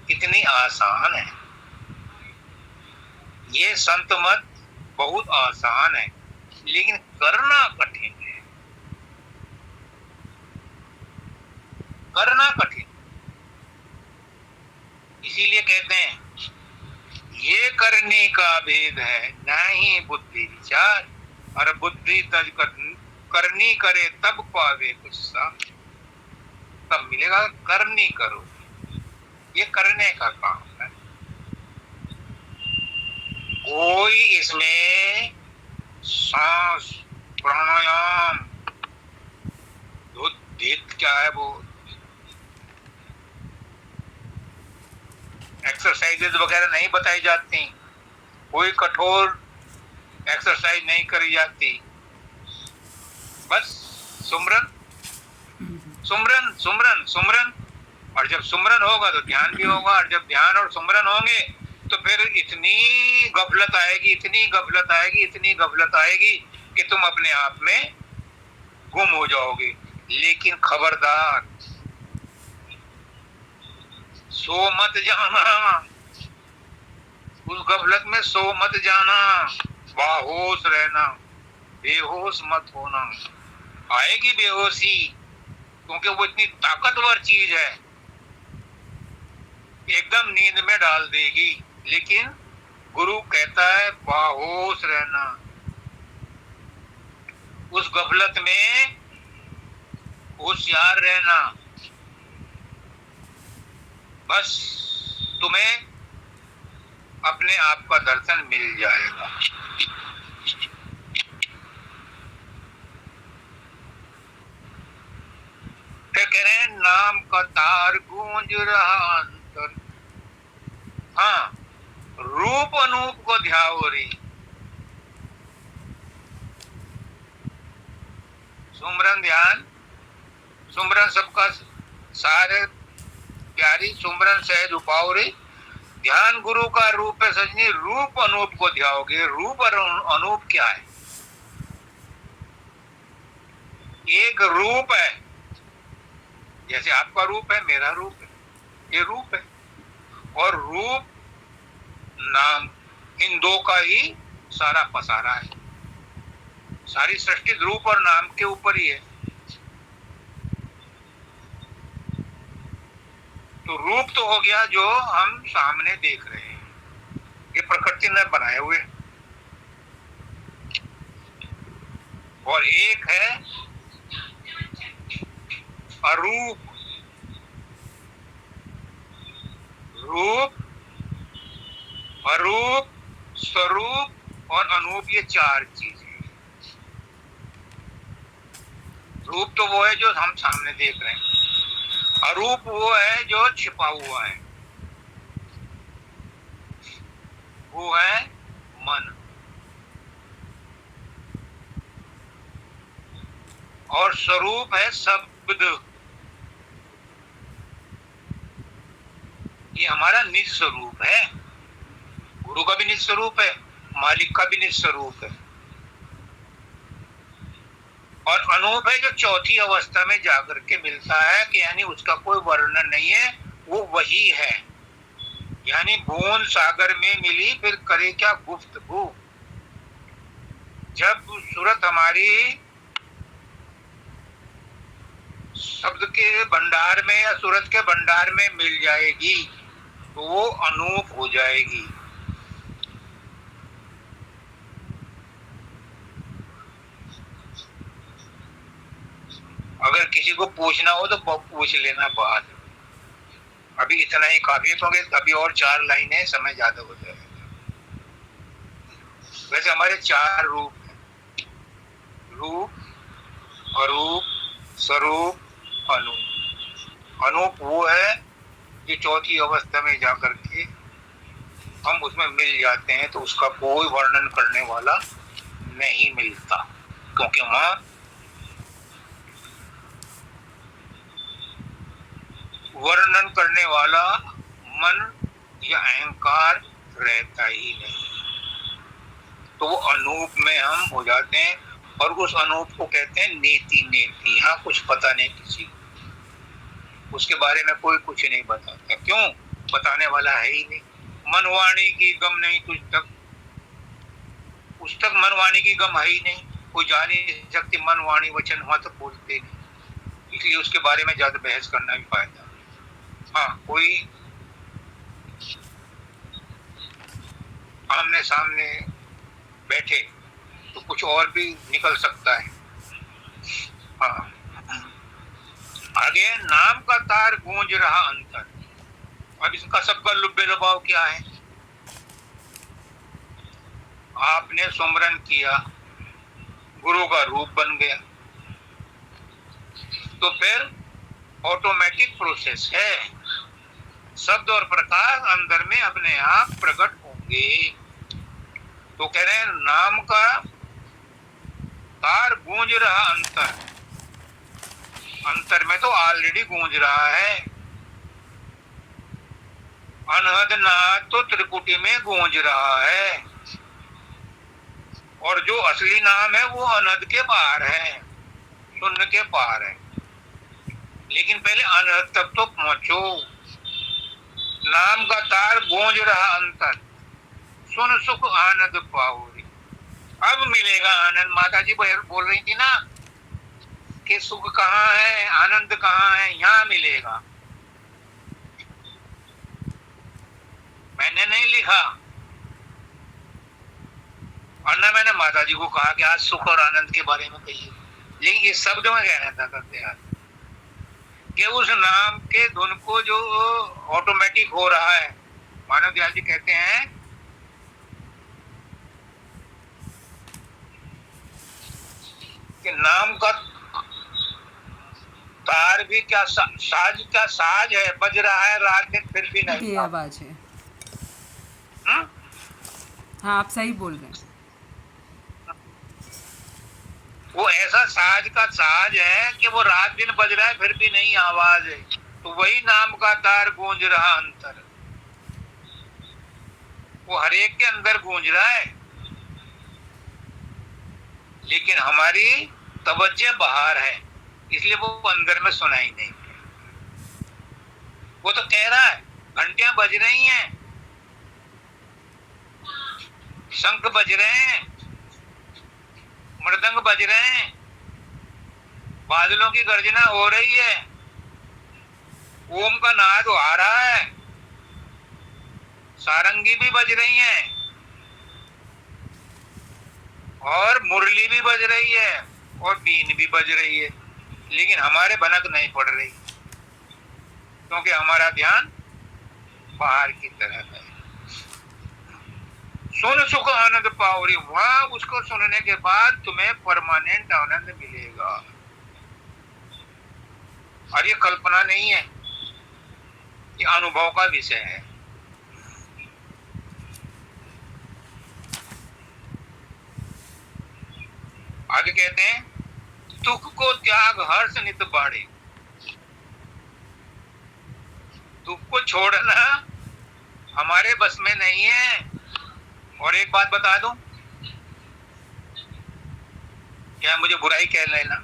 कितनी आसान है ये संत मत, बहुत आसान है, लेकिन करना कठिन है, करना कठिन। इसीलिए कहते हैं, ये करने का भेद है नहीं बुद्धि विचार, और बुद्धि तज करनी करे तब पावे कुछ सा। तब मिलेगा, करनी करो, ये करने का काम है। कोई इसमें सांस, प्राणायाम, क्या है वो एक्सरसाइजेज वगैरह नहीं बताई जाती, कोई कठोर एक्सरसाइज नहीं करी जाती। बस सुमरन सुमरन सुमरन सुमरन, और जब सुमरन होगा तो ध्यान भी होगा, और जब ध्यान और सुमरन होंगे तो फिर इतनी गफलत आएगी, इतनी गफलत आएगी, इतनी गफलत आएगी कि तुम अपने आप में गुम हो जाओगे। लेकिन खबरदार, सो मत जाना, उस गफलत में सो मत जाना, बाहोश रहना, बेहोश मत होना। आएगी बेहोशी, क्योंकि वो इतनी ताकतवर चीज है, एकदम नींद में डाल देगी। लेकिन गुरु कहता है बाहोश रहना, उस गफलत में होशियार रहना, बस तुम्हें अपने आप का दर्शन मिल जाएगा। फिर कह रहे हैं, नाम का तार गूंज रहा अंतर, हाँ रूप अनूप को ध्याओ रे। सुमरन ध्यान, सुमरन सबका सारे प्यारी, सुमरन सहज उपाओ रे। ध्यान गुरु का रूप है सजनी, रूप अनूप को ध्याओगे। रूप और अनूप क्या है? एक रूप है, जैसे आपका रूप है, मेरा रूप है, ये रूप है। और रूप नाम, इन दो का ही सारा पसारा है। सारी सृष्टि रूप और नाम के ऊपर ही है। तो रूप तो हो गया जो हम सामने देख रहे हैं, ये प्रकृति ने बनाए हुए, और एक है अरूप। रूप, अरूप, स्वरूप और अनूप, ये चार चीजें। रूप तो वो है जो हम सामने देख रहे हैं, अरूप वो है जो छिपा हुआ है, वो है मन, और स्वरूप है शब्द, ये हमारा निज स्वरूप है। गुरु का भी निज स्वरूप है, मालिक का भी निज स्वरूप है। और अनूप है जो चौथी अवस्था में जाकर के मिलता है, कि यानी उसका कोई वर्णन नहीं है, वो वही है। यानी बूंद सागर में मिली फिर करे क्या गुफ्तगू। जब सूरत हमारी शब्द के भंडार में या सूरत के भंडार में मिल जाएगी तो वो अनूप हो जाएगी। अगर किसी को पूछना हो तो पूछ लेना बाद, अभी इतना ही काफी है, क्योंकि अभी और 4 लाइनें, समय ज्यादा हो जाएगा। वैसे हमारे 4 रूप हैं, रूप, अरूप, स्वरूप, अनूप। अनूप वो है कि चौथी अवस्था में जाकर के हम उसमें मिल जाते हैं, तो उसका कोई वर्णन करने वाला नहीं मिलता, क्योंकि वहां वर्णन करने वाला मन या अहंकार रहता ही नहीं। तो वो अनूप में हम हो जाते हैं, और उस अनूप को कहते हैं नेति नेति। यहाँ कुछ पता नहीं किसी को, उसके बारे में कोई कुछ नहीं बताता। क्यों? बताने वाला है ही नहीं। मनवाणी की गम नहीं तुझ तक, उस तक मनवाणी की गम है ही नहीं, कोई जान ही सकती मनवाणी वचन हुआ तो बोलते नहीं, इसलिए उसके बारे में ज्यादा बहस करना भी फायदा। हाँ, कोई आमने सामने बैठे तो कुछ और भी निकल सकता है। हाँ, आगे नाम का तार गूंज रहा अंतर। अब इसका सबका लुब्बे लुभाव क्या है? आपने सुमरन किया, गुरु का रूप बन गया, तो फिर ऑटोमेटिक प्रोसेस है, शब्द और प्रकाश अंदर में अपने आप प्रकट होंगे। तो कह रहे हैं नाम का तार गूंज रहा अंतर, अंतर में तो ऑलरेडी गूंज रहा है। अनहद नाद तो त्रिकुटी में गूंज रहा है, और जो असली नाम है वो अनहद के पार है, शून्य के पार है। लेकिन पहले अनहद तक तो पहुंचो। नाम का तार गूंज रहा अंतर, सुन सुख आनंद पाओरी। अब मिलेगा आनंद। माता जी बोल रही थी ना कि सुख कहाँ है, आनंद कहाँ है, यहाँ मिलेगा। मैंने नहीं लिखा, और न मैंने माता जी को कहा कि आज सुख और आनंद के बारे में कहिए, लेकिन इस शब्द में कहना था करते यार कि उस नाम के धुन को जो ऑटोमेटिक हो रहा है। मानव दयाल जी कहते हैं कि नाम का तार भी क्या साज का साज है, बज रहा है रात दिन फिर भी नहीं। ये आवाज है। हाँ, आप सही बोल रहे हैं। वो ऐसा साज का साज है कि वो रात दिन बज रहा है फिर भी नहीं आवाज है। तो वही नाम का तार गूंज रहा अंतर, वो हर एक के अंदर गूंज रहा है, लेकिन हमारी तवज्जो बाहर है, इसलिए वो अंदर में सुनाई नहीं। वो तो कह रहा है घंटियां बज रही हैं, शंख बज रहे हैं, मृदंग बज रहे हैं, बादलों की गर्जना हो रही है, ओम का नाद आ रहा है, सारंगी भी बज रही हैं, और मुरली भी बज रही है, और बीन भी बज रही है, लेकिन हमारे भनक नहीं पड़ रही, क्योंकि हमारा ध्यान बाहर की तरफ है। सुन सुख आनंद पाओ, वहां उसको सुनने के बाद तुम्हें परमानेंट आनंद मिलेगा। और ये कल्पना नहीं है, ये अनुभव का विषय है। आगे कहते हैं, दुख को त्याग हर्ष नित बाढ़े। दुख को छोड़ना हमारे बस में नहीं है। और एक बात बता दूं, क्या मुझे बुराई कह लेना,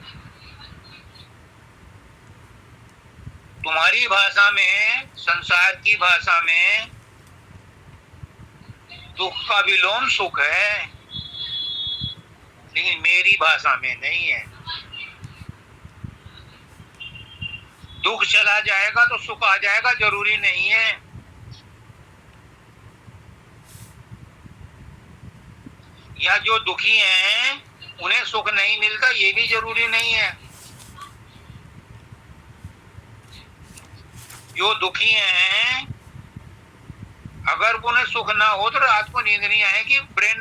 तुम्हारी भाषा में, संसार की भाषा में दुख का विलोम सुख है, लेकिन मेरी भाषा में नहीं है। दुख चला जाएगा तो सुख आ जाएगा, जरूरी नहीं है। या जो दुखी हैं उन्हें सुख नहीं मिलता, ये भी जरूरी नहीं है। जो दुखी हैं, अगर उन्हें सुख ना हो तो रात को नींद नहीं आएगी, ब्रेन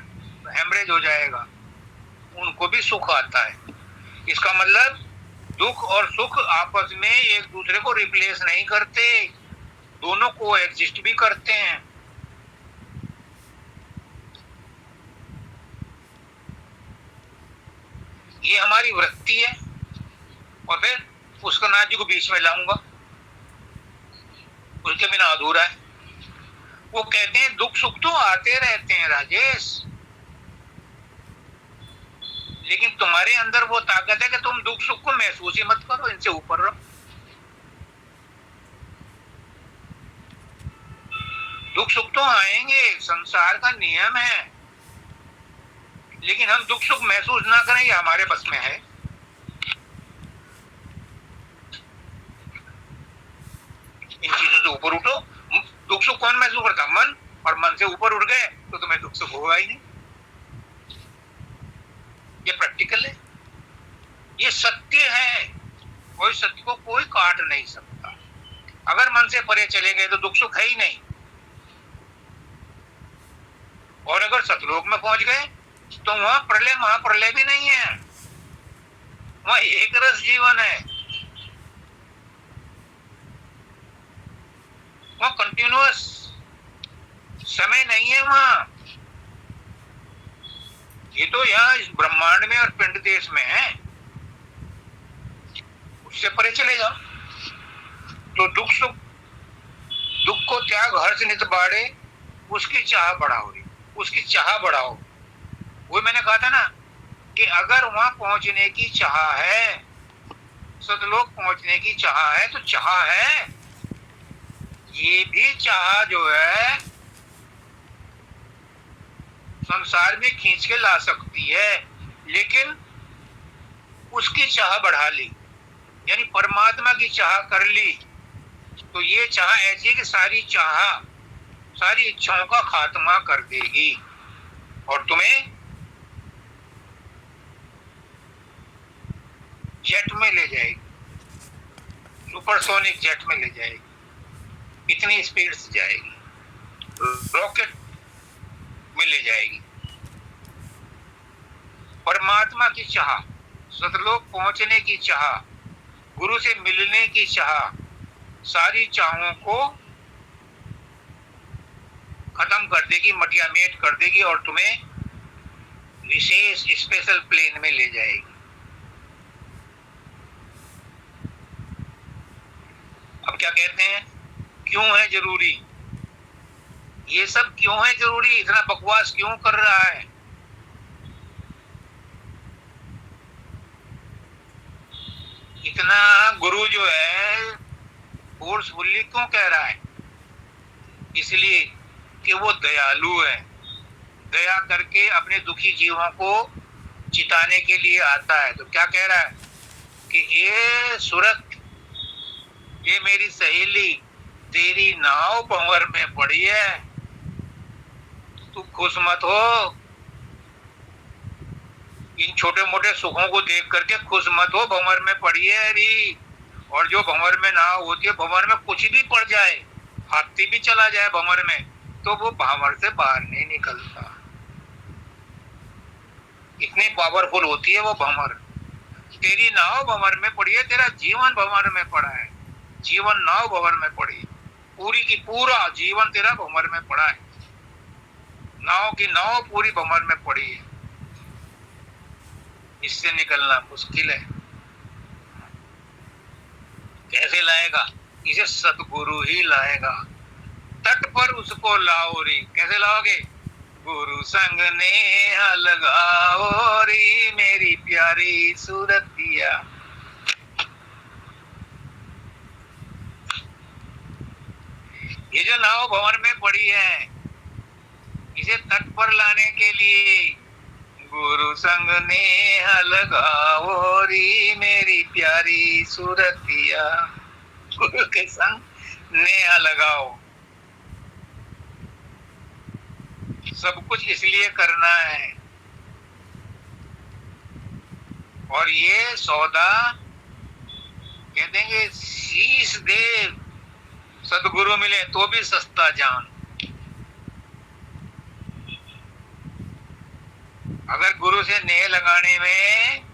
हेमरेज हो जाएगा, उनको भी सुख आता है। इसका मतलब दुख और सुख आपस में एक दूसरे को रिप्लेस नहीं करते, दोनों को एग्जिस्ट भी करते हैं। ये हमारी वृत्ति है। और फिर पुष्करनाथ जी को बीच में लाऊंगा, उसके बिना अधूरा है। वो कहते हैं दुख सुख तो आते रहते हैं राजेश, लेकिन तुम्हारे अंदर वो ताकत है कि तुम दुख सुख को महसूस ही मत करो, इनसे ऊपर रहो। दुख सुख तो आएंगे, संसार का नियम है, लेकिन हम दुख सुख महसूस ना करें, ये हमारे बस में है। इन चीजों से ऊपर उठो। दुख सुख कौन महसूस करता? मन। और मन से ऊपर उठ गए तो तुम्हें दुख सुख होगा ही नहीं। ये प्रैक्टिकल है, ये सत्य है, कोई सत्य को कोई काट नहीं सकता। अगर मन से परे चले गए तो दुख सुख है ही नहीं। और अगर सतलोक में पहुंच गए तो वहां प्रलय महाप्रलय भी नहीं है, वहां एक रस जीवन है, वहां कंटिन्यूअस समय नहीं है वहां। ये तो यहाँ इस ब्रह्मांड में और पिंड देश में है, उससे परे चले जाओ तो दुख सुख, दुख को त्याग हर्ष नित बाढ़े, उसकी चाह बढ़ाओ, उसकी चाह बढ़ाओ। वो मैंने कहा था ना कि अगर वहां पहुंचने की चाह है, सतलोक पहुंचने की चाह है, तो चाह है, ये भी चाह जो है संसार में खींच के ला सकती है, लेकिन उसकी चाह बढ़ा ली, यानी परमात्मा की चाह कर ली, तो ये चाह ऐसी है कि सारी चाह, सारी इच्छाओं का खात्मा कर देगी और तुम्हें जेट में ले जाएगी, सुपरसोनिक जेट में ले जाएगी, इतनी स्पीड से जाएगी, रॉकेट में ले जाएगी। परमात्मा की चाह, सतलोक पहुंचने की चाह, गुरु से मिलने की चाह, सारी चाहों को खत्म कर देगी, मटियामेट कर देगी और तुम्हें विशेष स्पेशल प्लेन में ले जाएगी। अब क्या कहते हैं, क्यों है जरूरी ये सब? क्यों है जरूरी? इतना बकवास क्यों कर रहा है? इतना गुरु जो है फोर्सफुली क्यों कह रहा है? इसलिए कि वो दयालु है, दया करके अपने दुखी जीवों को चिताने के लिए आता है। तो क्या कह रहा है कि ये सूरत, ये मेरी सहेली, तेरी नाव भंवर में पड़ी है, तू खुश मत हो, इन छोटे मोटे सुखों को देख करके खुश मत हो, भंवर में पड़ी है अभी। और जो भंवर में नाव होती है, भंवर में कुछ भी पड़ जाए हाथी भी चला जाए भंवर में तो वो भंवर से बाहर नहीं निकलता, इतनी पावरफुल होती है वो भंवर। तेरी नाव भंवर में पड़ी है, तेरा जीवन भंवर में पड़ा है, जीवन नाव भंवर में पड़ी है, पूरी की पूरा जीवन तेरा भंवर में पड़ा है, नाव की नाव पूरी भंवर में पड़ी है, इससे निकलना मुश्किल है। कैसे लाएगा? इसे सतगुरु ही लाएगा। तट पर उसको लाओ रे, कैसे लाओगे? गुरु संग ने लगाओ रे मेरी प्यारी सूरतिया। ये जो नाव भंवर में पड़ी है, इसे तट पर लाने के लिए गुरु संग ने लगाओ रे मेरी प्यारी सूरतिया। गुरु के संग नेहा लगाओ। सब कुछ इसलिए करना है, और ये सौदा कहते हैं कि शीश दे सदगुरु मिले तो भी सस्ता जान। अगर गुरु से नेह लगाने में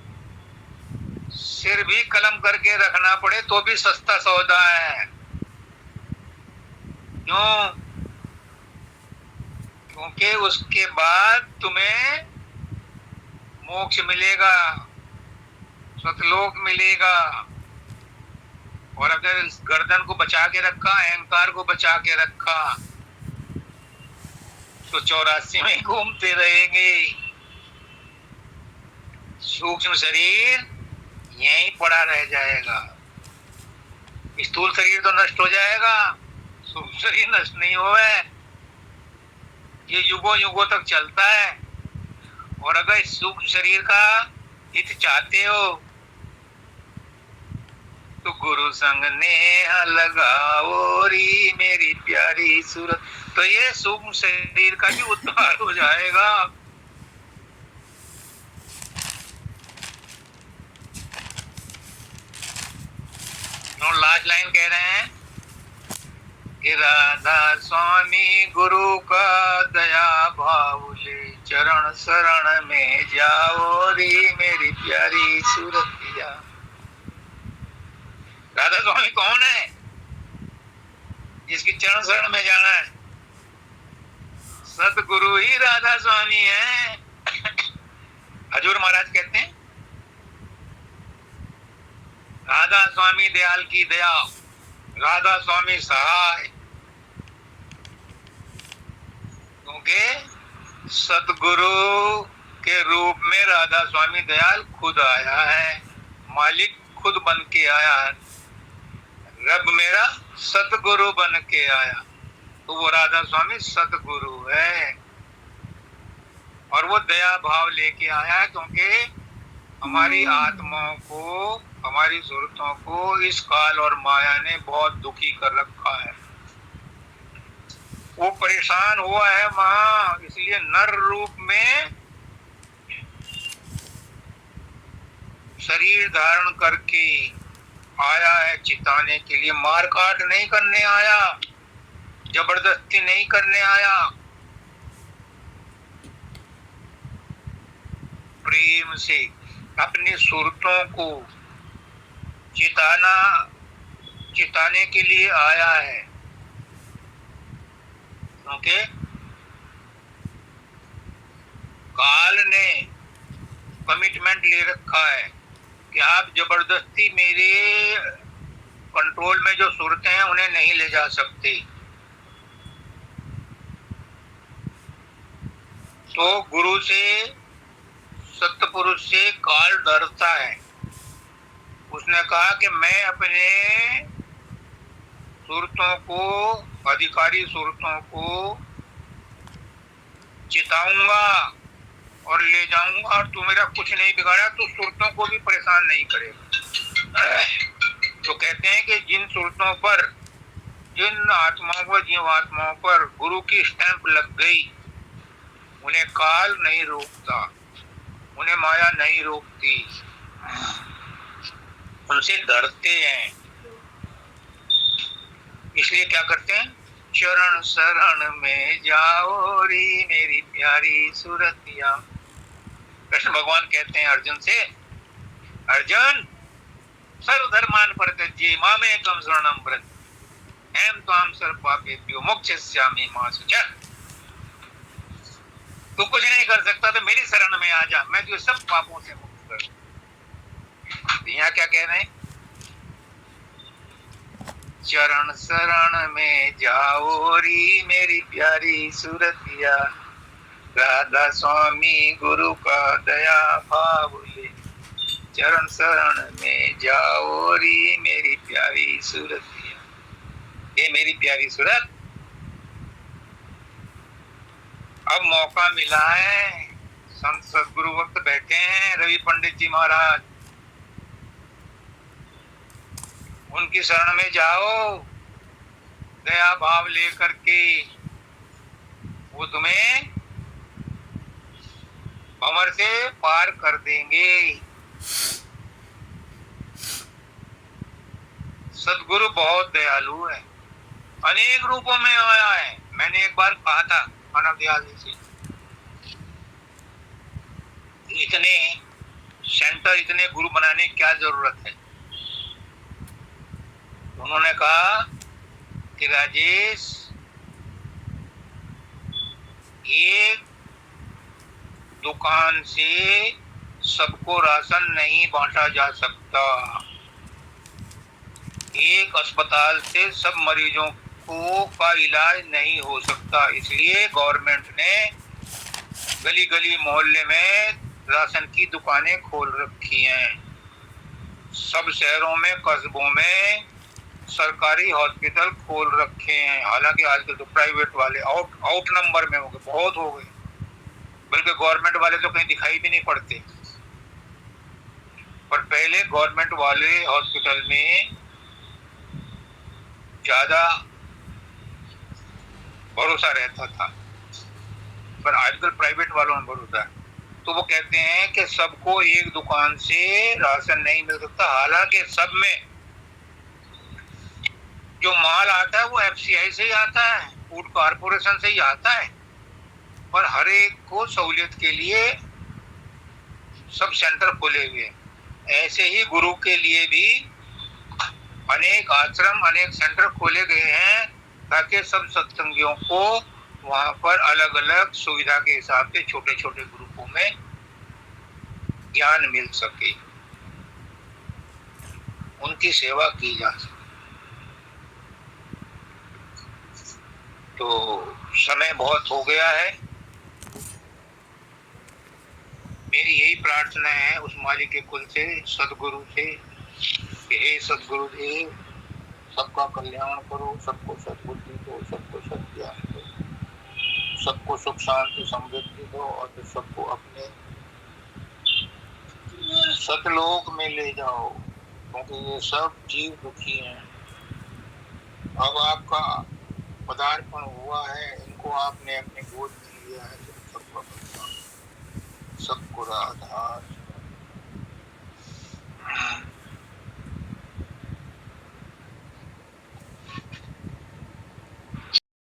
सिर भी कलम करके रखना पड़े तो भी सस्ता सौदा है। क्यों? क्योंकि उसके बाद तुम्हें मोक्ष मिलेगा, सतलोक मिलेगा। और अगर इस गर्दन को बचा के रखा, अहंकार को बचा के रखा, तो 84 में घूमते रहेंगे। सूक्ष्म शरीर यहीं पड़ा रह जाएगा। स्थूल शरीर तो नष्ट हो जाएगा, सूक्ष्म शरीर नष्ट नहीं होगा। ये युगों युगों तक चलता है। और अगर इस सूक्ष्म शरीर का हित चाहते हो तो गुरु संग नेहा लगाओ री मेरी प्यारी सूरत। तो ये सूक्ष्म शरीर का भी उद्धार हो जाएगा। और लास्ट लाइन कह रहे हैं कि राधा स्वामी गुरु का दया भाव ले चरण शरण में जाओ री मेरी प्यारी सूरतिया। राधा स्वामी कौन है? जिसकी चरण शरण में जाना है। सतगुरु ही राधा स्वामी है। हजूर महाराज कहते हैं राधा स्वामी दयाल की दया, राधा स्वामी सहाय। क्योंकि सतगुरु के रूप में राधा स्वामी दयाल खुद आया है, मालिक खुद बन के आया है। रब मेरा सतगुरु बन के आया, तो वो राधा स्वामी सतगुरु है। और वो दया भाव लेके आया है, क्योंकि हमारी आत्माओं को, हमारी जरूरतों को इस काल और माया ने बहुत दुखी कर रखा है। वो परेशान हुआ है मां, इसलिए नर रूप में शरीर धारण करके आया है चिताने के लिए। मार काट नहीं करने आया, जबरदस्ती नहीं करने आया, प्रेम से अपनी सूरतों को चिताने के लिए आया है। क्योंकि काल ने कमिटमेंट ले रखा है कि आप जबरदस्ती मेरे कंट्रोल में जो सूरतें हैं उन्हें नहीं ले जा सकते। तो गुरु से, सत्पुरुष से काल डरता है। उसने कहा कि मैं अपने सूरतों को, अधिकारी सूरतों को चिताऊंगा और ले जाऊंगा, और तू मेरा कुछ नहीं बिगाड़ा तो सूरतों को भी परेशान नहीं करेगा। तो कहते हैं कि जिन सूरतों पर, जिन आत्माओं पर, जीव आत्माओं पर गुरु की स्टैंप लग गई, उन्हें काल नहीं रोकता, उन्हें माया नहीं रोकती, उनसे डरते हैं। इसलिए क्या करते हैं? चरण शरण में जाओ री मेरी प्यारी सूरतिया। कृष्ण भगवान कहते हैं अर्जुन से, अर्जुन सर्वधर्मान परित्यज्य मामेकं शरणं व्रज अहं त्वां सर्वपापेभ्यो मोक्षयिष्यामि मा शुचः। तू कुछ नहीं कर सकता तो मेरी शरण में आ जा, मैं तुझे सब पापों से मुक्त कर दूं। यहाँ क्या कह रहे हैं? चरण शरण में जाओ री मेरी प्यारी सूरतिया, राधा स्वामी गुरु का दया भाव ले, चरण शरण में जाओ री मेरी प्यारी सूरतिया। ये मेरी प्यारी सूरत, अब मौका मिला है, संत सदगुरु वक्त बैठे हैं रवि पंडित जी महाराज, उनकी शरण में जाओ दया भाव लेकर के, वो तुम्हें भंवर से पार कर देंगे। सदगुरु बहुत दयालु है, अनेक रूपों में आया है। मैंने एक बार कहा था मानव दयाल जी से, इतने सेंटर, इतने गुरु बनाने की क्या जरूरत है? उन्होंने कहा कि राजेश, एक दुकान से सबको राशन नहीं बांटा जा सकता, एक अस्पताल से सब मरीजों को का इलाज नहीं हो सकता, इसलिए गवर्नमेंट ने गली गली मोहल्ले में राशन की दुकानें खोल रखी हैं। सब शहरों में कस्बों में सरकारी हॉस्पिटल खोल रखे हैं। हालांकि आजकल तो प्राइवेट वाले आउट नंबर में हो गए, बहुत हो गए, बल्कि गवर्नमेंट वाले तो कहीं दिखाई भी नहीं पड़ते। पर पहले गवर्नमेंट वाले हॉस्पिटल में ज्यादा भरोसा रहता था, पर आजकल प्राइवेट वालों में भरोसा है। तो वो कहते हैं कि सबको एक दुकान से राशन नहीं मिल सकता। हालांकि सब में जो माल आता है वो एफसीआई से ही आता है, फूड कॉर्पोरेशन से ही आता है, पर हर एक को सहूलियत के लिए सब सेंटर खोले हुए हैं। ऐसे ही गुरु के लिए भी अनेक आश्रम, अनेक सेंटर खोले गए हैं, ताकि सब सत्संगियों को वहां पर अलग अलग सुविधा के हिसाब से छोटे छोटे ग्रुपों में ज्ञान मिल सके, उनकी सेवा की जा सके। तो समय बहुत हो गया है। मेरी यही प्रार्थना है उस मालिक के कुल से, सदगुरु से, कि हे सदगुरु देव, सबका कल्याण करो, सबको सद्बुद्धि दो, सबको सद्ज्ञान दो, सबको सुख शांति समृद्धि दो, और सबको अपने सतलोक में ले जाओ, क्योंकि ये सब जीव दुखी हैं। अब आपका पदार्पण हुआ है, इनको आपने अपने गोद में लिया है, सबको राधा